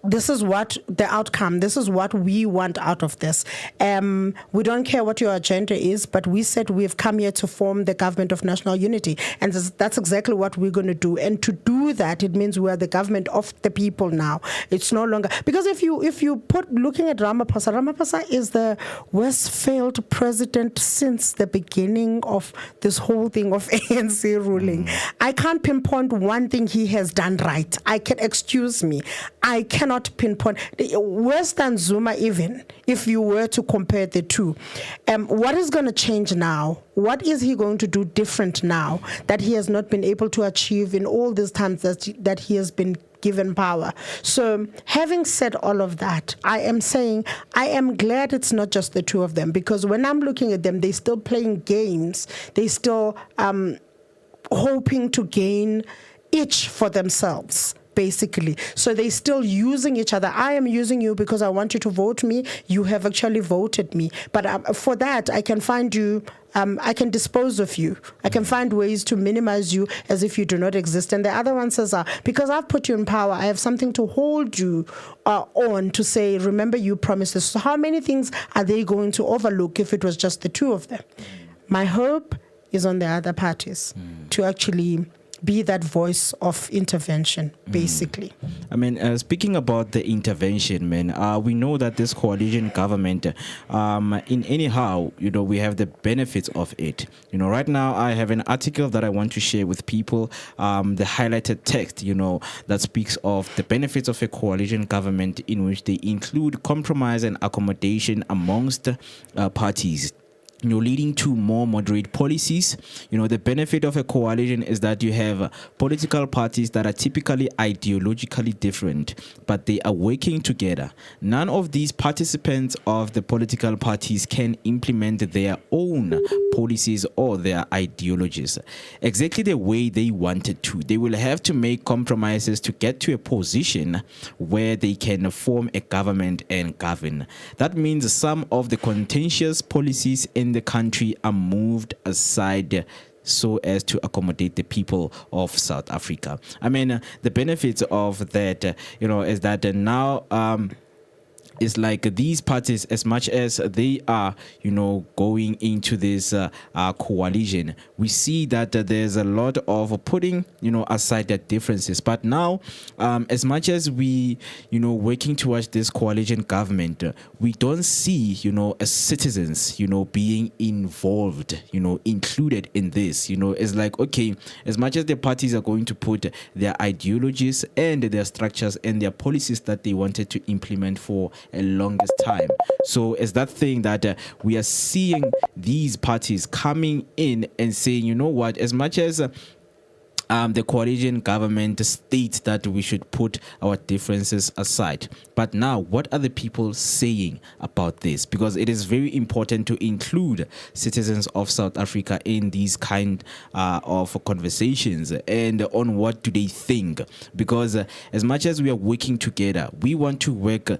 this is what the outcome, this is what we want out of this. We don't care what your agenda is, but we said we've come here to form the government of national unity. And that's exactly what we're going to do. And to do that, it means we are the government of the people now. It's no longer, because if you put, looking at Ramaphosa is the worst failed president since the beginning of this whole thing of ANC ruling. I can't pinpoint one thing he has done right. Excuse me, I cannot pinpoint, worse than Zuma even, if you were to compare the two. What is going to change now? What is he going to do different now that he has not been able to achieve in all these times that he has been given power? So having said all of that, I am saying I am glad it's not just the two of them, because when I'm looking at them, they're still playing games. They're still hoping to gain each for themselves, basically. So they're still using each other. I am using you because I want you to vote me. You have actually voted me. But for that, I can find you, I can dispose of you. I can find ways to minimize you as if you do not exist. And the other one says, because I've put you in power, I have something to hold you on to say, remember you promised this. So how many things are they going to overlook if it was just the two of them? My hope is on the other parties to actually be that voice of intervention, basically. I mean, speaking about the intervention, man, we know that this coalition government, in anyhow, we have the benefits of it. Right now, I have an article that I want to share with people, the highlighted text, that speaks of the benefits of a coalition government, in which they include compromise and accommodation amongst parties, leading to more moderate policies. The benefit of a coalition is that you have political parties that are typically ideologically different, but they are working together. None of these participants of the political parties can implement their own policies or their ideologies exactly the way they wanted to. They will have to make compromises to get to a position where they can form a government and govern. That means some of the contentious policies in the country are moved aside so as to accommodate the people of South Africa. I mean, the benefits of that, is that now it's like these parties, as much as they are, going into this coalition, we see that there's a lot of putting, aside their differences. But now, as much as we, working towards this coalition government, we don't see, as citizens, being involved, included in this. It's like, okay, as much as the parties are going to put their ideologies and their structures and their policies that they wanted to implement for a longest time. So it's that thing that we are seeing these parties coming in and saying, you know what, as much as the coalition government states that we should put our differences aside. But now, what are the people saying about this? Because it is very important to include citizens of South Africa in these kind of conversations, and on what do they think. Because as much as we are working together, we want to work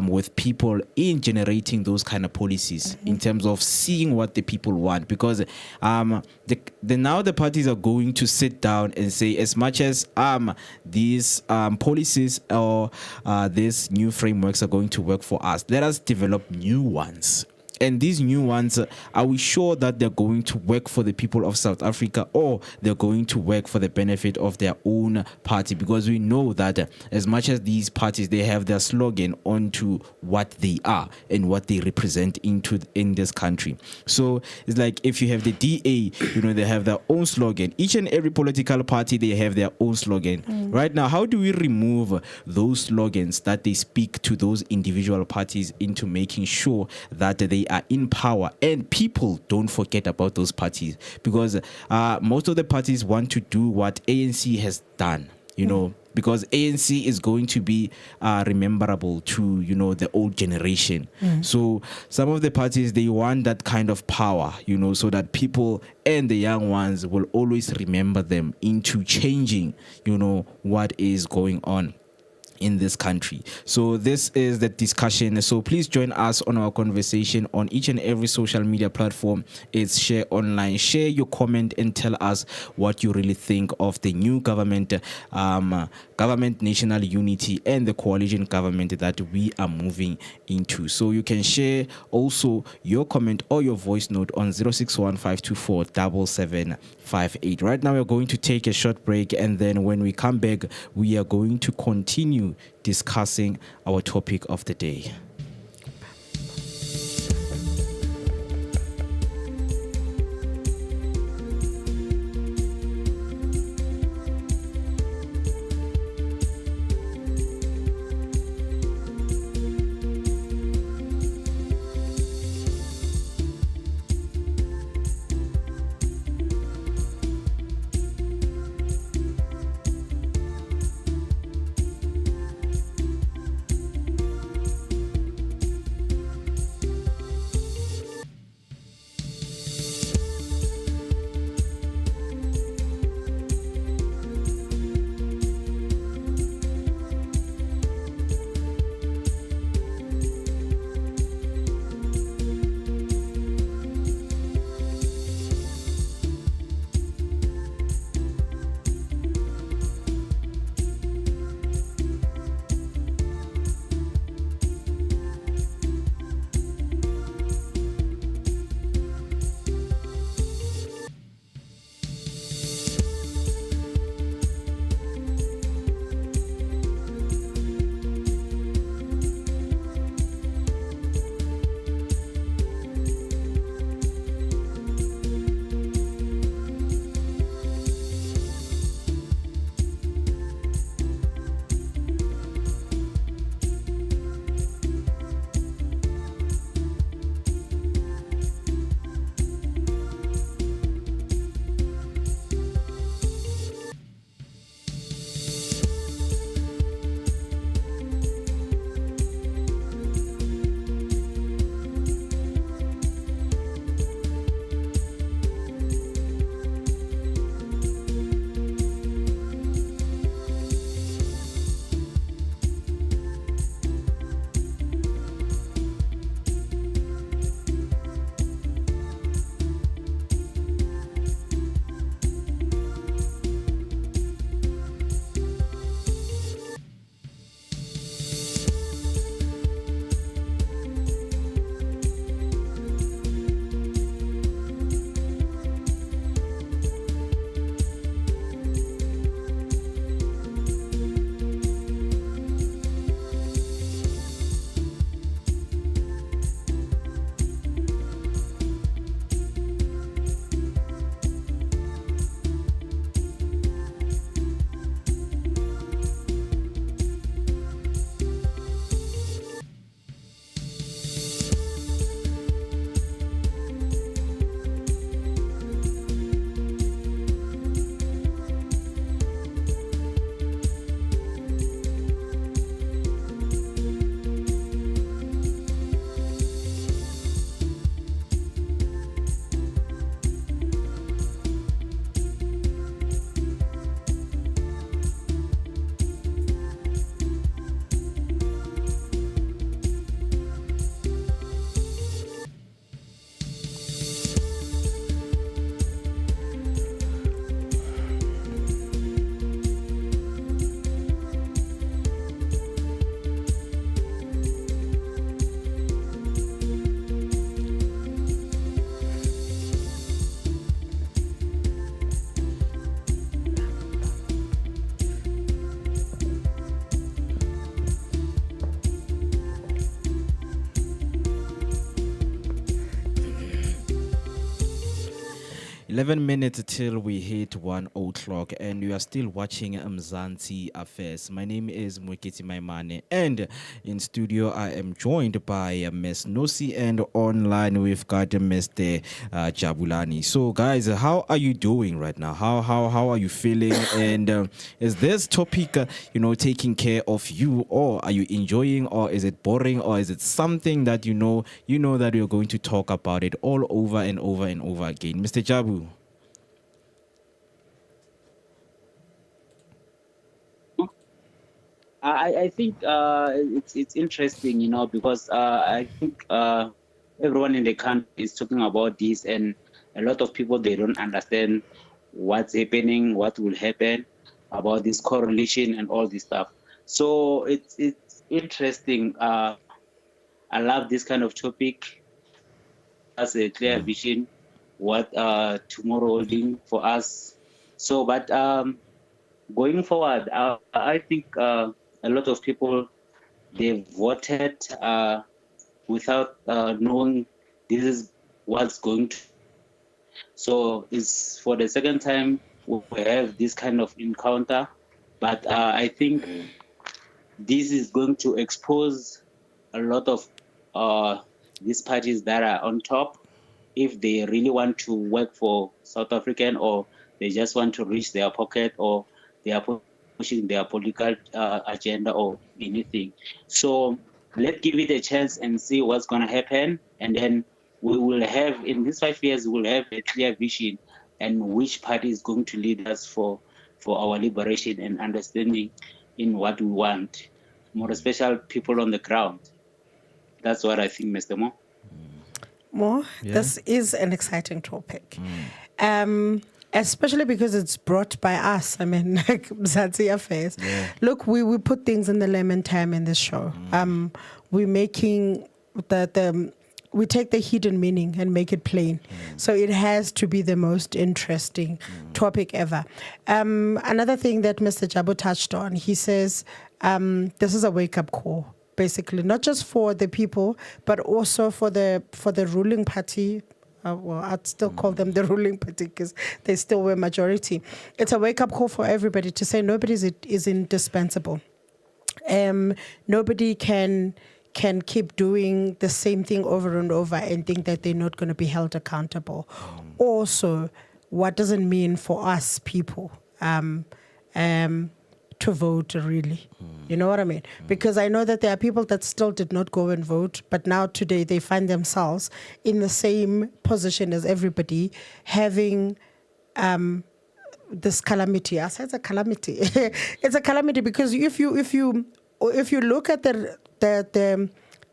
with people in generating those kind of policies, in terms of seeing what the people want. Because now the parties are going to sit down and say, as much as these policies or these new frameworks are going to work for us, let us develop new ones. And these new ones, are we sure that they're going to work for the people of South Africa, or they're going to work for the benefit of their own party? Because we know that as much as these parties, they have their slogan onto what they are and what they represent in this country. So it's like, if you have the DA, they have their own slogan. Each and every political party, they have their own slogan. Right now, how do we remove those slogans that they speak to those individual parties into making sure that they are in power and people don't forget about those parties? Because most of the parties want to do what ANC has done, because ANC is going to be rememberable to, the old generation. So some of the parties, they want that kind of power, so that people and the young ones will always remember them into changing, what is going on in this country. So this is the discussion. So please join us on our conversation on each and every social media platform. It's Share Online. Share your comment and tell us what you really think of the new government, government national unity and the coalition government that we are moving into. So you can share also your comment or your voice note on 0615247758. Right now we're going to take a short break, and then when we come back, we are going to continue discussing our topic of the day. Eleven minutes till we hit 1 o'clock, and you are still watching Mzansi Affairs. My name is Moeketsi, and in studio I am joined by Ms. Nosi, and online we've got Mr. Jabulani. So, guys, how are you doing right now? How are you feeling? And is this topic, taking care of you, or are you enjoying, or is it boring, or is it something that you know that you're going to talk about it all over and over and over again, Mr. Jabu? I think it's interesting, because I think everyone in the country is talking about this, and a lot of people, they don't understand what's happening, what will happen about this correlation and all this stuff. So it's interesting. I love this kind of topic. Has a clear vision what tomorrow holding for us. So, but going forward, I think a lot of people, they voted without knowing this is what's going to. So it's for the second time we have this kind of encounter, but I think this is going to expose a lot of these parties that are on top, if they really want to work for South African, or they just want to reach their pocket, or they are pushing their political agenda or anything. So let's give it a chance and see what's going to happen. And then we will have, in these 5 years, we will have a clear vision and which party is going to lead us for our liberation and understanding in what we want, more especially people on the ground. That's what I think, Mr. Mo. More, this is an exciting topic. Especially because it's brought by us. I mean, like Mzansi Affairs. Yeah. Look, we put things in the lemon time in this show. We're making we take the hidden meaning and make it plain. So it has to be the most interesting topic ever. Another thing that Mr. Jabu touched on, he says, this is a wake-up call, basically, not just for the people, but also for the ruling party. Well, I'd still call them the ruling party because they still were majority. It's a wake-up call for everybody to say nobody is indispensable. Nobody can keep doing the same thing over and over and think that they're not going to be held accountable. Also, what does it mean for us people to vote, really? You know what I mean? Because I know that there are people that still did not go and vote, but now today they find themselves in the same position as everybody, having this calamity. I say it's a calamity. It's a calamity because if you look at the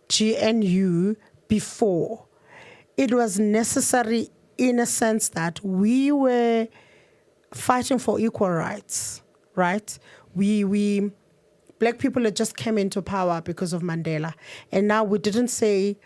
GNU before, it was necessary in a sense that we were fighting for equal rights, right? We black people had just came into power because of Mandela. And now we didn't say,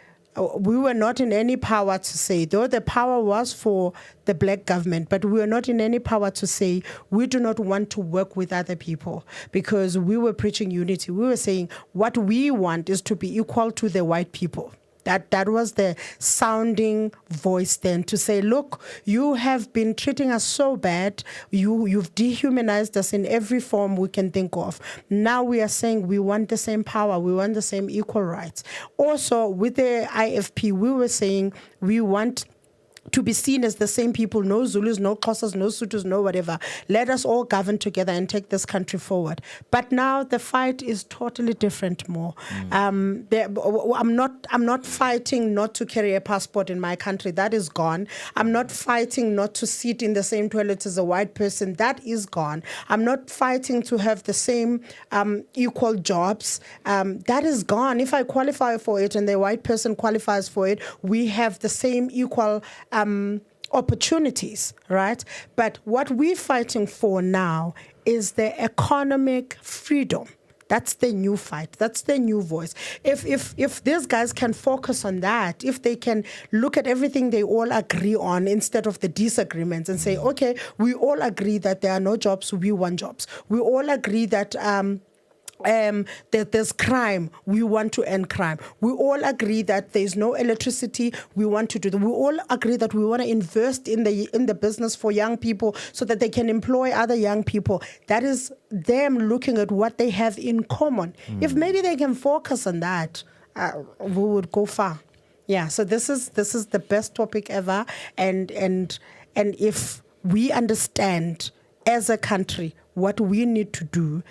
we were not in any power to say, though the power was for the black government, but we were not in any power to say, we do not want to work with other people, because we were preaching unity. We were saying what we want is to be equal to the white people. That was the sounding voice then, to say, look, you have been treating us so bad. You've dehumanized us in every form we can think of. Now we are saying we want the same power. We want the same equal rights. Also, with the IFP, we were saying we want to be seen as the same people, no Zulus, no Xhosas, no Sothos, no whatever. Let us all govern together and take this country forward. But now the fight is totally different more. I'm not fighting not to carry a passport in my country. That is gone. I'm not fighting not to sit in the same toilet as a white person. That is gone. I'm not fighting to have the same equal jobs. That is gone. If I qualify for it and the white person qualifies for it, we have the same equal opportunities, right? But what we're fighting for now is the economic freedom. That's the new fight. That's the new voice. If these guys can focus on that, if they can look at everything they all agree on instead of the disagreements and say, okay, we all agree that there are no jobs, we want jobs. We all agree that that there's crime, we want to end crime. We all agree that there's no electricity, we want to do that. We all agree that we want to invest in the business for young people so that they can employ other young people. That is them looking at what they have in common. If maybe they can focus on that, we would go far. Yeah, so this is the best topic ever, and if we understand as a country what we need to do,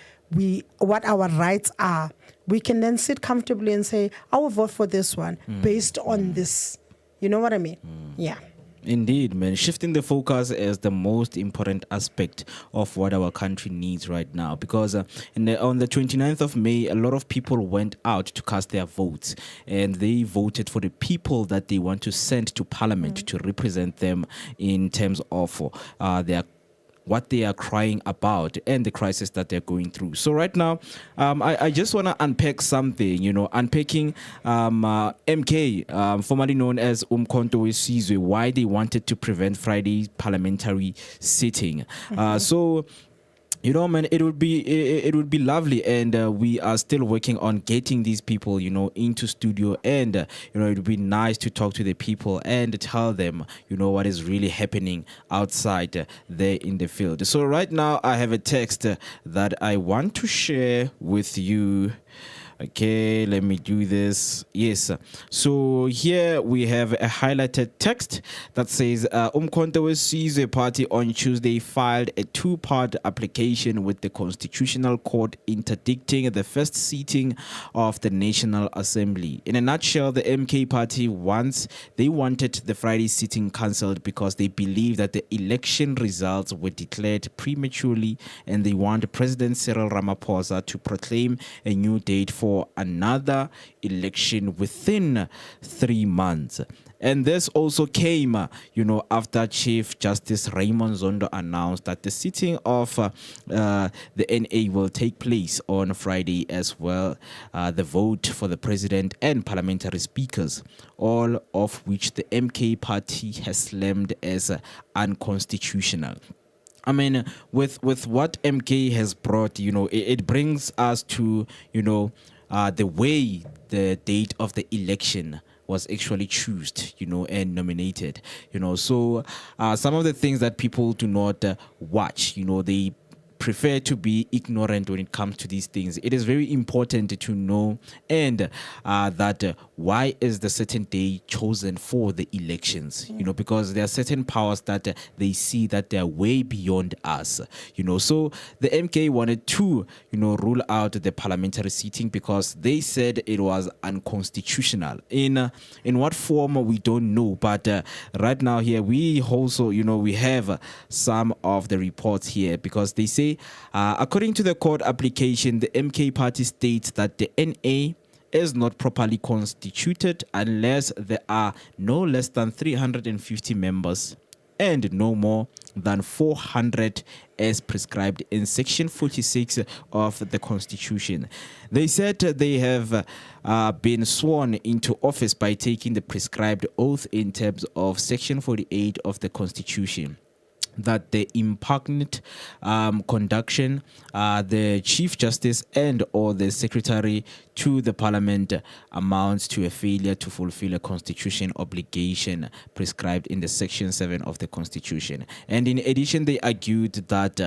what our rights are, we can then sit comfortably and say, I will vote for this one based on this. You know what I mean? Yeah. Indeed, man. Shifting the focus is the most important aspect of what our country needs right now. Because on the 29th of May, a lot of people went out to cast their votes, and they voted for the people that they want to send to parliament to represent them in terms of their what they are crying about and the crisis that they're going through. So right now, I just want to unpack something, unpacking MK, formerly known as Umkhonto weSizwe, why they wanted to prevent Friday's parliamentary sitting. So man, it would be lovely, and we are still working on getting these people, into studio, and it would be nice to talk to the people and tell them, what is really happening outside there in the field. So right now, I have a text that I want to share with you. Okay, let me do this. Yes. So here we have a highlighted text that says Umkhonto weSizwe Party on Tuesday filed a two-part application with the Constitutional Court interdicting the first sitting of the National Assembly. In a nutshell, the MK Party wanted the Friday sitting cancelled because they believe that the election results were declared prematurely, and they want President Cyril Ramaphosa to proclaim a new date for another election within 3 months. And this also came, after Chief Justice Raymond Zondo announced that the sitting of the NA will take place on Friday as well. The vote for the president and parliamentary speakers, all of which the MK Party has slammed as unconstitutional. I mean, with what MK has brought, it brings us to, the way the date of the election was actually chosen, and nominated, So some of the things that people do not watch, they prefer to be ignorant when it comes to these things. It is very important to know, and that why is the certain day chosen for the elections, because there are certain powers that they see that they are way beyond us, so the MK wanted to rule out the parliamentary seating because they said it was unconstitutional. In what form we don't know, but right now here we also we have some of the reports here, because they say according to the court application, the MK Party states that the NA is not properly constituted unless there are no less than 350 members and no more than 400 as prescribed in Section 46 of the Constitution. They said they have been sworn into office by taking the prescribed oath in terms of Section 48 of the Constitution, that the impugned conduction, the Chief Justice and or the Secretary to the Parliament amounts to a failure to fulfill a constitution obligation prescribed in the Section 7 of the Constitution. And in addition, they argued that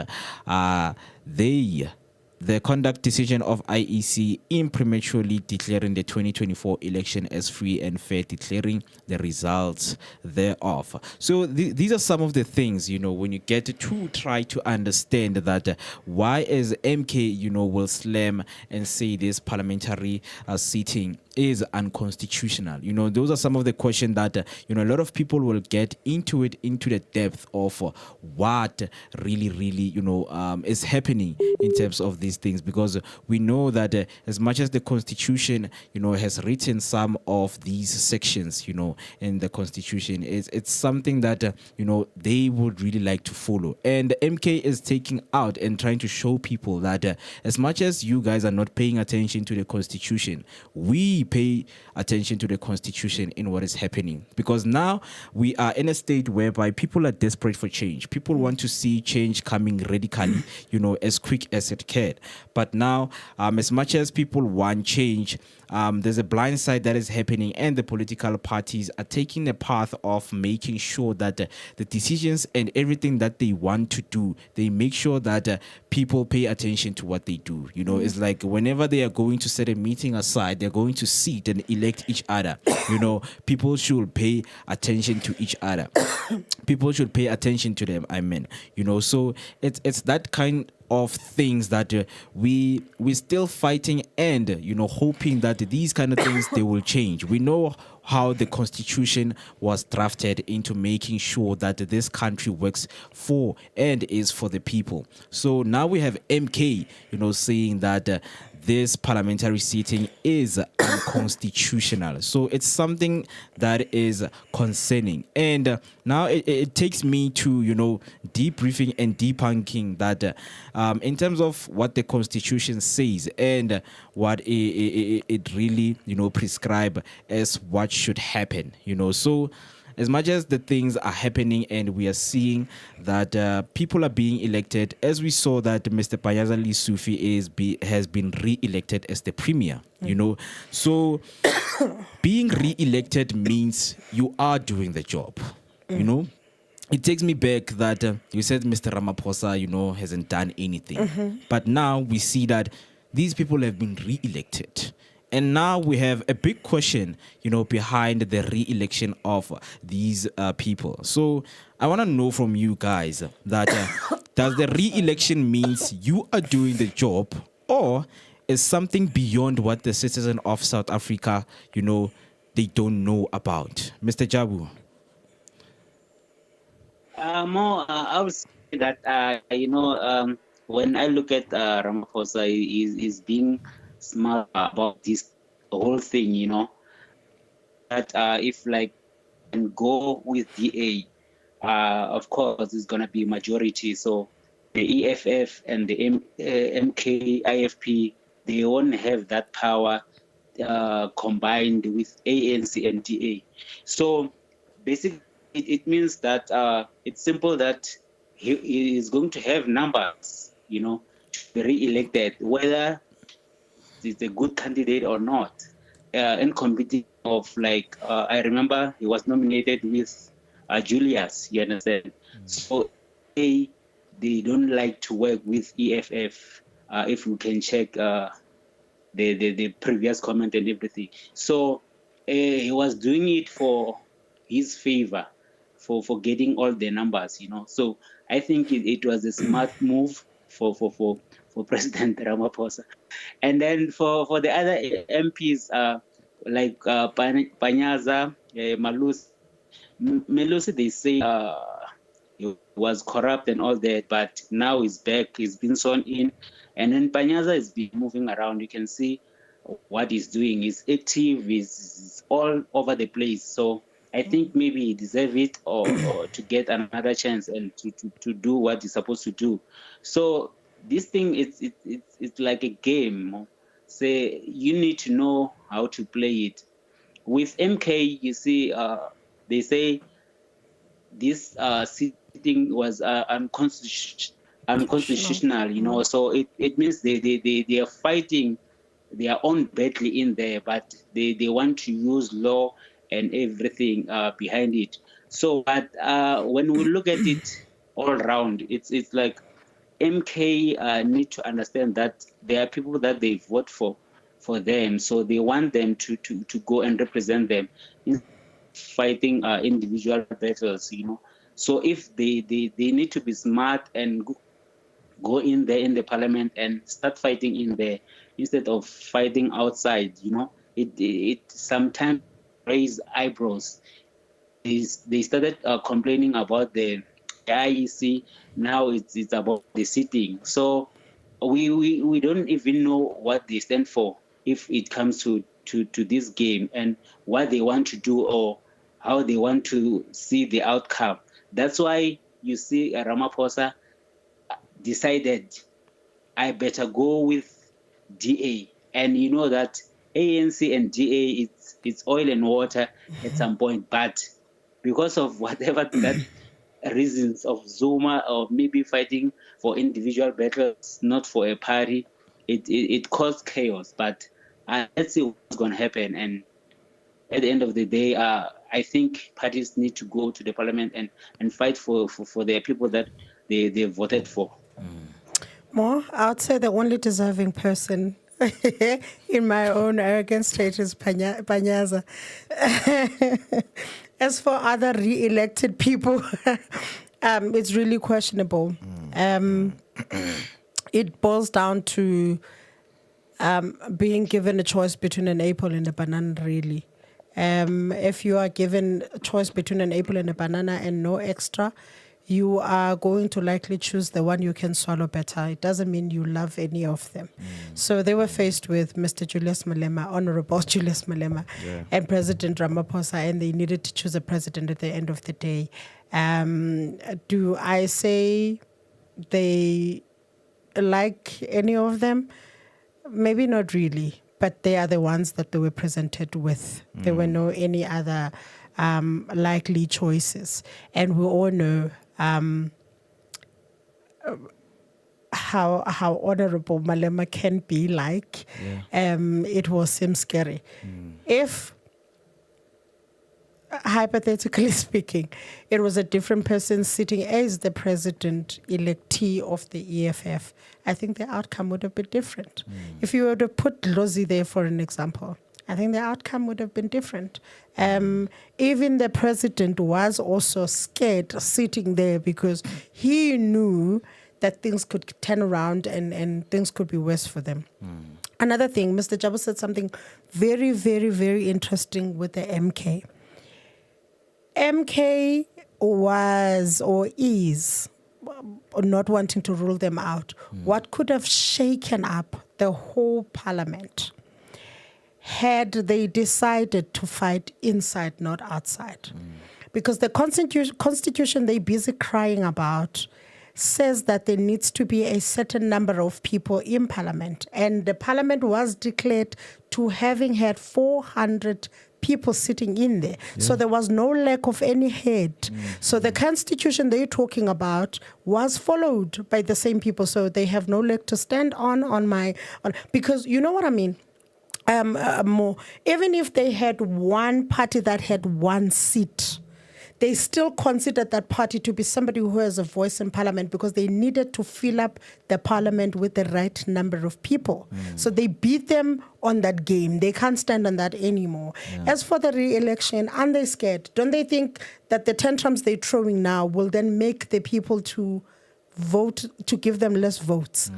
the conduct decision of IEC in prematurely declaring the 2024 election as free and fair, declaring the results thereof. So these are some of the things, when you get to try to understand that why is MK, will slam and say this parliamentary seating is unconstitutional. Those are some of the questions that, a lot of people will get into the depth of what really, is happening in terms of these things, because we know that as much as the Constitution, has written some of these sections, in the Constitution, it's something that, they would really like to follow. And MK is taking out and trying to show people that as much as you guys are not paying attention to the Constitution, we pay attention to the Constitution in what is happening, because now we are in a state whereby people are desperate for change. People want to see change coming radically, as quick as it can. But now, as much as people want change, there's a blind side that is happening, and the political parties are taking the path of making sure that the decisions and everything that they want to do, they make sure that people pay attention to what they do. It's like whenever they are going to set a meeting aside, they're going to sit and elect each other. People should pay attention to each other. People should pay attention to them. So it's that kind of things that we're still fighting and hoping that these kind of things they will change. We know how the constitution was drafted into making sure that this country works for and is for the people. So now we have MK saying that this parliamentary seating is unconstitutional. So it's something that is concerning. And now it takes me to, debriefing and debunking that in terms of what the Constitution says and what it really, prescribe as what should happen, So as much as the things are happening and we are seeing that people are being elected, as we saw that Mr. Panyaza Lesufi has been re-elected as the premier, So being re-elected means you are doing the job, It takes me back that you said Mr. Ramaphosa, hasn't done anything. But now we see that these people have been re-elected. And now we have a big question, behind the re-election of these people. So I want to know from you guys that does the re-election means you are doing the job, or is something beyond what the citizen of South Africa, they don't know about? Mr. Jabu. I would say that when I look at Ramaphosa, he's being smart about this whole thing, that if like and go with DA, of course it's gonna be majority. So the EFF and the MK IFP, they won't have that power combined with ANC and DA. So basically it means that it's simple that he is going to have numbers, to be re-elected, whether it's a good candidate or not. In competing of I remember he was nominated with Julius, you understand? So they don't like to work with EFF, if we can check the previous comment and everything. So he was doing it for his favor, for getting all the numbers, So I think it was a smart move for President Ramaphosa. And then for the other MPs, like Panyaza, Melusi, they say he was corrupt and all that, but now he's back, he's been sworn in. And then Panyaza has been moving around. You can see what he's doing. He's active, he's all over the place. So I think maybe he deserves it or to get another chance and to do what he's supposed to do. So this thing, it's like a game. Say you need to know how to play it. With MK, you see, they say this sitting was unconstitutional, So it means they are fighting their own battle in there, but they want to use law and everything behind it. So, but when we look at it all around, it's like MK need to understand that there are people that they vote for them, so they want them to go and represent them in fighting individual battles, So if they need to be smart and go in there in the parliament and start fighting in there instead of fighting outside, it sometimes raise eyebrows. They started complaining about the IEC. Now it's about the sitting. So we don't even know what they stand for if it comes to this game and what they want to do or how they want to see the outcome. That's why you see Ramaphosa decided I better go with DA, and you know that ANC and DA it's oil and water at some point, but because of whatever that reasons of Zuma or maybe fighting for individual battles, not for a party, it caused chaos. But let's see what's going to happen. And at the end of the day, I think parties need to go to the parliament and fight for their people that they voted for. More, I would say the only deserving person in my own arrogant state is Panyaza. As for other re-elected people, it's really questionable. it boils down to being given a choice between an apple and a banana, really. If you are given a choice between an apple and a banana and no extra, you are going to likely choose the one you can swallow better. It doesn't mean you love any of them. So they were faced with Mr. Julius Malema, Honorable Julius Malema, and President Ramaphosa, and they needed to choose a president at the end of the day. Do I say they like any of them? Maybe not really, but they are the ones that they were presented with. There were no any other likely choices. And we all know how Honorable Malema can be like. It will seem scary. If, hypothetically speaking, it was a different person sitting as the president-electee of the EFF, I think the outcome would have been different. If you were to put Lozi there, for an example, I think the outcome would have been different. Even the president was also scared sitting there because he knew that things could turn around and things could be worse for them. Another thing, Mr. Jabu said something very, very, very interesting with the MK. MK was or is not wanting to rule them out. What could have shaken up the whole parliament had they decided to fight inside, not outside? Because the constitution they're busy crying about says that there needs to be a certain number of people in parliament. And the parliament was declared to having had 400 people sitting in there. So there was no lack of any head. So the constitution they're talking about was followed by the same people. So they have no leg to stand on because you know what I mean? More, even if they had one party that had one seat, they still considered that party to be somebody who has a voice in parliament because they needed to fill up the parliament with the right number of people. So they beat them on that game. They can't stand on that anymore. As for the re-election, aren't they scared? Don't they think that the tantrums they're throwing now will then make the people to vote, to give them less votes?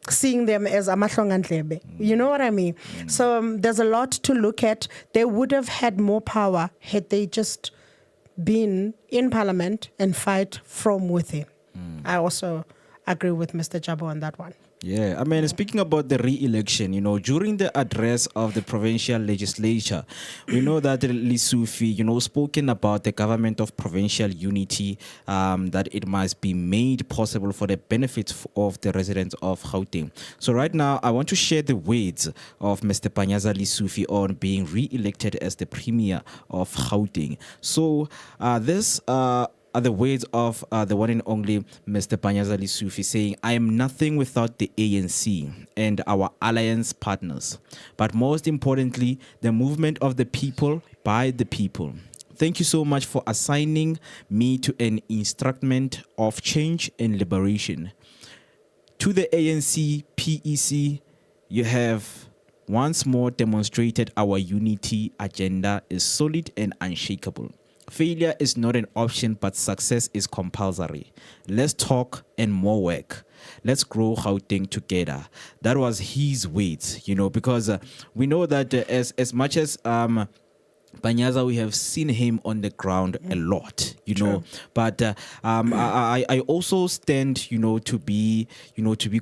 Seeing them as amahlongantlebe. You know what I mean? So there's a lot to look at. They would have had more power had they just been in parliament and fight from within. I also agree with Mr. Jabu on that one. Yeah, I mean, speaking about the re-election, during the address of the provincial legislature, we know that Lesufi, spoken about the government of provincial unity, that it must be made possible for the benefit of the residents of Gauteng. So right now, I want to share the words of Mr. Panyaza Lesufi on being re-elected as the premier of Gauteng. So this are the words of the one and only Mr. Panyaza Lesufi saying, "I am nothing without the ANC and our alliance partners, but most importantly, the movement of the people by the people. Thank you so much for assigning me to an instrument of change and liberation. To the ANC PEC, you have once more demonstrated our unity agenda is solid and unshakable. Failure is not an option, but success is compulsory. Let's talk and more work. Let's grow Gauteng together." That was his words, because we know that as much as Panyaza, we have seen him on the ground a lot, know. But I also stand, to be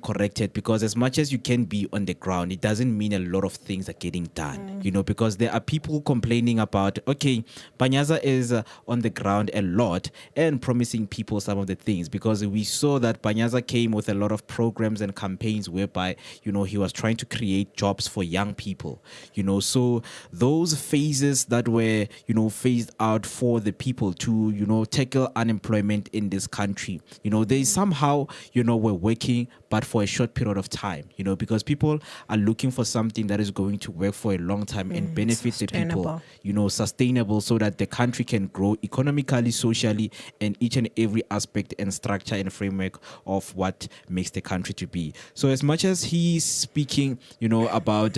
corrected, because as much as you can be on the ground, it doesn't mean a lot of things are getting done, because there are people complaining about, okay, Panyaza is on the ground a lot and promising people some of the things, because we saw that Panyaza came with a lot of programs and campaigns whereby, he was trying to create jobs for young people, so those phases that were, phased out for the people to, tackle unemployment in this country. They somehow, were working, but for a short period of time, because people are looking for something that is going to work for a long time and benefit the people, sustainable, so that the country can grow economically, socially, and each and every aspect and structure and framework of what makes the country to be. So as much as he's speaking, about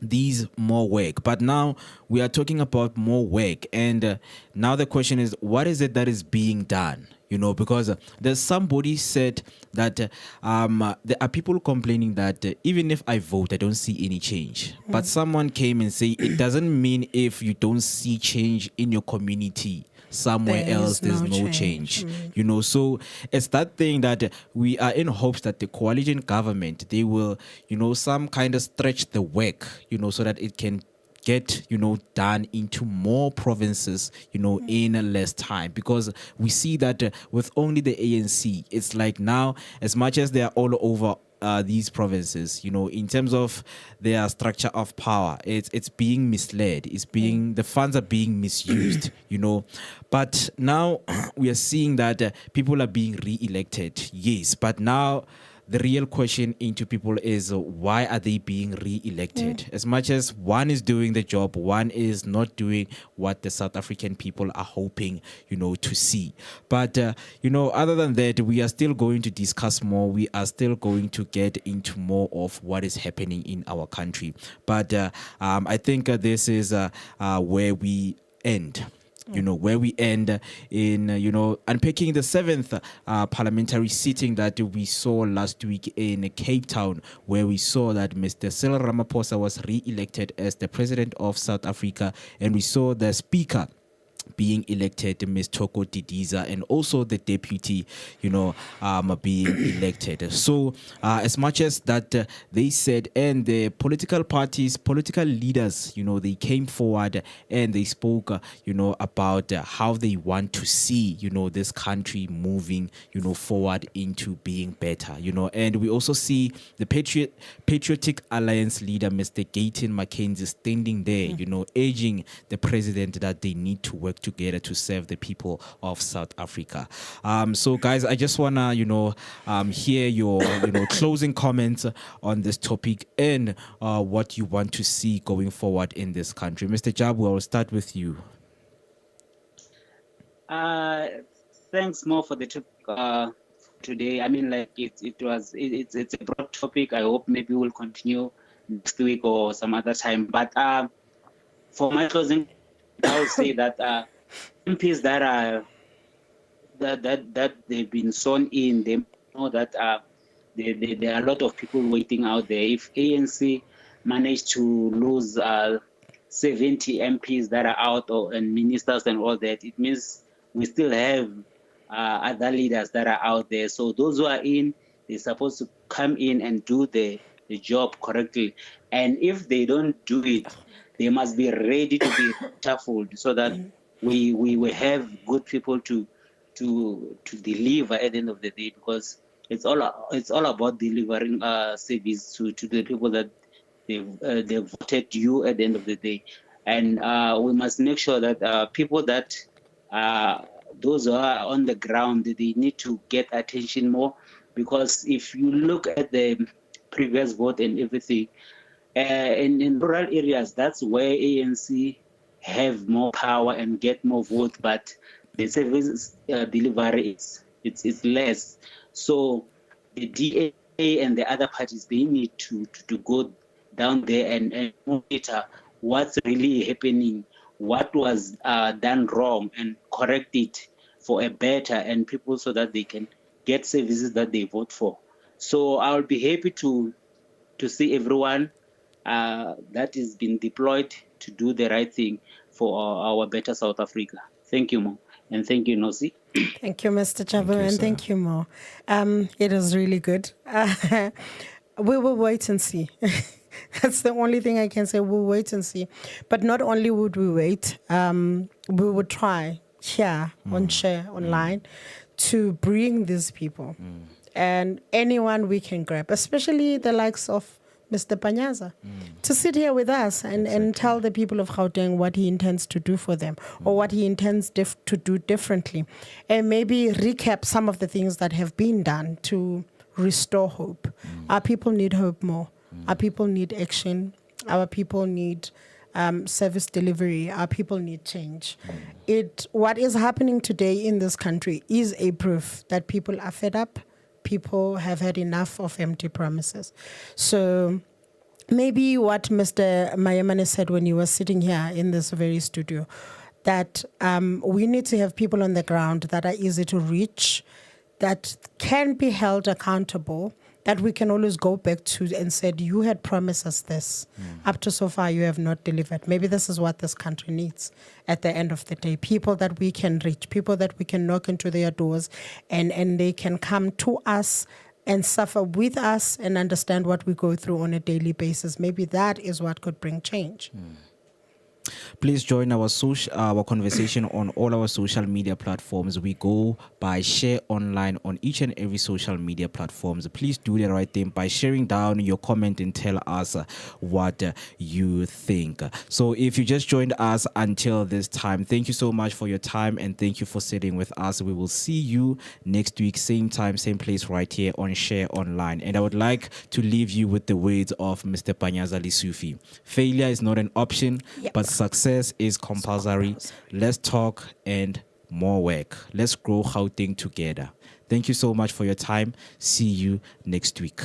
these more work, but now we are talking about more work, and now the question is, what is it that is being done? Because there's somebody said that there are people complaining that even if I vote, I don't see any change. But someone came and say it doesn't mean if you don't see change in your community, somewhere There else is there's no no change. change. So it's that thing that we are in hopes that the coalition government, they will, some kind of stretch the work, so that it can get done into more provinces in less time, because we see that with only the ANC, it's like now, as much as they are all over these provinces, in terms of their structure of power, it's being misled, the funds are being misused. But now we are seeing that people are being re-elected, yes, but now the real question into people is why are they being re-elected? As much as one is doing the job, one is not doing what the South African people are hoping, to see. But, other than that, we are still going to discuss more. We are still going to get into more of what is happening in our country. But I think this is where we end. Where we end in, unpacking the 7th parliamentary sitting that we saw last week in Cape Town, where we saw that Mr. Cyril Ramaphosa was re-elected as the president of South Africa, and we saw the speaker being elected, Ms. Toko Didiza, and also the deputy, being elected. So as much as that they said, and the political parties, political leaders, they came forward and they spoke, about how they want to see, this country moving, forward into being better, and we also see the Patriotic Alliance leader, Mr. Gayton McKenzie, standing there, urging the president that they need to work together to serve the people of South Africa. So guys, I just wanna hear your closing comments on this topic and what you want to see going forward in this country. Mr. Jabu, I'll start with you. Thanks more for the topic today. I mean, like it's a broad topic. I hope maybe we'll continue next week or some other time. But for my closing, I would say that MPs that are that they've been sworn in, they know that there are a lot of people waiting out there. If ANC managed to lose 70 MPs that are out, and ministers and all that, it means we still have other leaders that are out there. So those who are in, they're supposed to come in and do the job correctly. And if they don't do it, they must be ready to be shuffled so that we will have good people to deliver at the end of the day, because it's all about delivering service to the people that they voted you at the end of the day. And we must make sure that people that those who are on the ground, they need to get attention more, because if you look at the previous vote and everything, in rural areas, that's where ANC have more power and get more votes, but the service delivery it's less. So the DA and the other parties, they need to go down there and monitor what's really happening, what was done wrong, and correct it for a better and people, so that they can get services that they vote for. So I'll be happy to see everyone that is being deployed to do the right thing for our better South Africa. Thank you, Mo, and thank you, Nosi. Thank you, Mr. Chabu, and thank you, Mo. It was really good. We will wait and see. That's the only thing I can say. We'll wait and see. But not only would we wait, we would try here on Share Online to bring these people and anyone we can grab, especially the likes of Mr. Panyaza, to sit here with us and tell the people of Gauteng what he intends to do for them, or what he intends to do differently, and maybe recap some of the things that have been done to restore hope. Our people need hope more. Our people need action. Our people need service delivery. Our people need change. What is happening today in this country is a proof that people are fed up. People have had enough of empty promises. So maybe what Mr. Mayamane said when he was sitting here in this very studio, that we need to have people on the ground that are easy to reach, that can be held accountable, that we can always go back to and said, you had promised us this. Up to so far, you have not delivered. Maybe this is what this country needs at the end of the day. People that we can reach, people that we can knock into their doors and they can come to us and suffer with us and understand what we go through on a daily basis. Maybe that is what could bring change. Please join our conversation on all our social media platforms. We go by Share Online on each and every social media platforms. Please do the right thing by sharing down your comment and tell us what you think. So if you just joined us until this time, thank you so much for your time and thank you for sitting with us. We will see you next week, same time, same place, right here on Share Online. And I would like to leave you with the words of Mr. Panyaza Lisufi. Failure is not an option, but success is compulsory. Let's talk and more work. Let's grow Gauteng together. Thank you so much for your time. See you next week.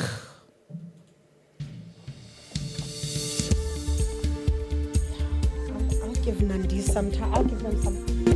I'll give Nandi some time. I'll give them some.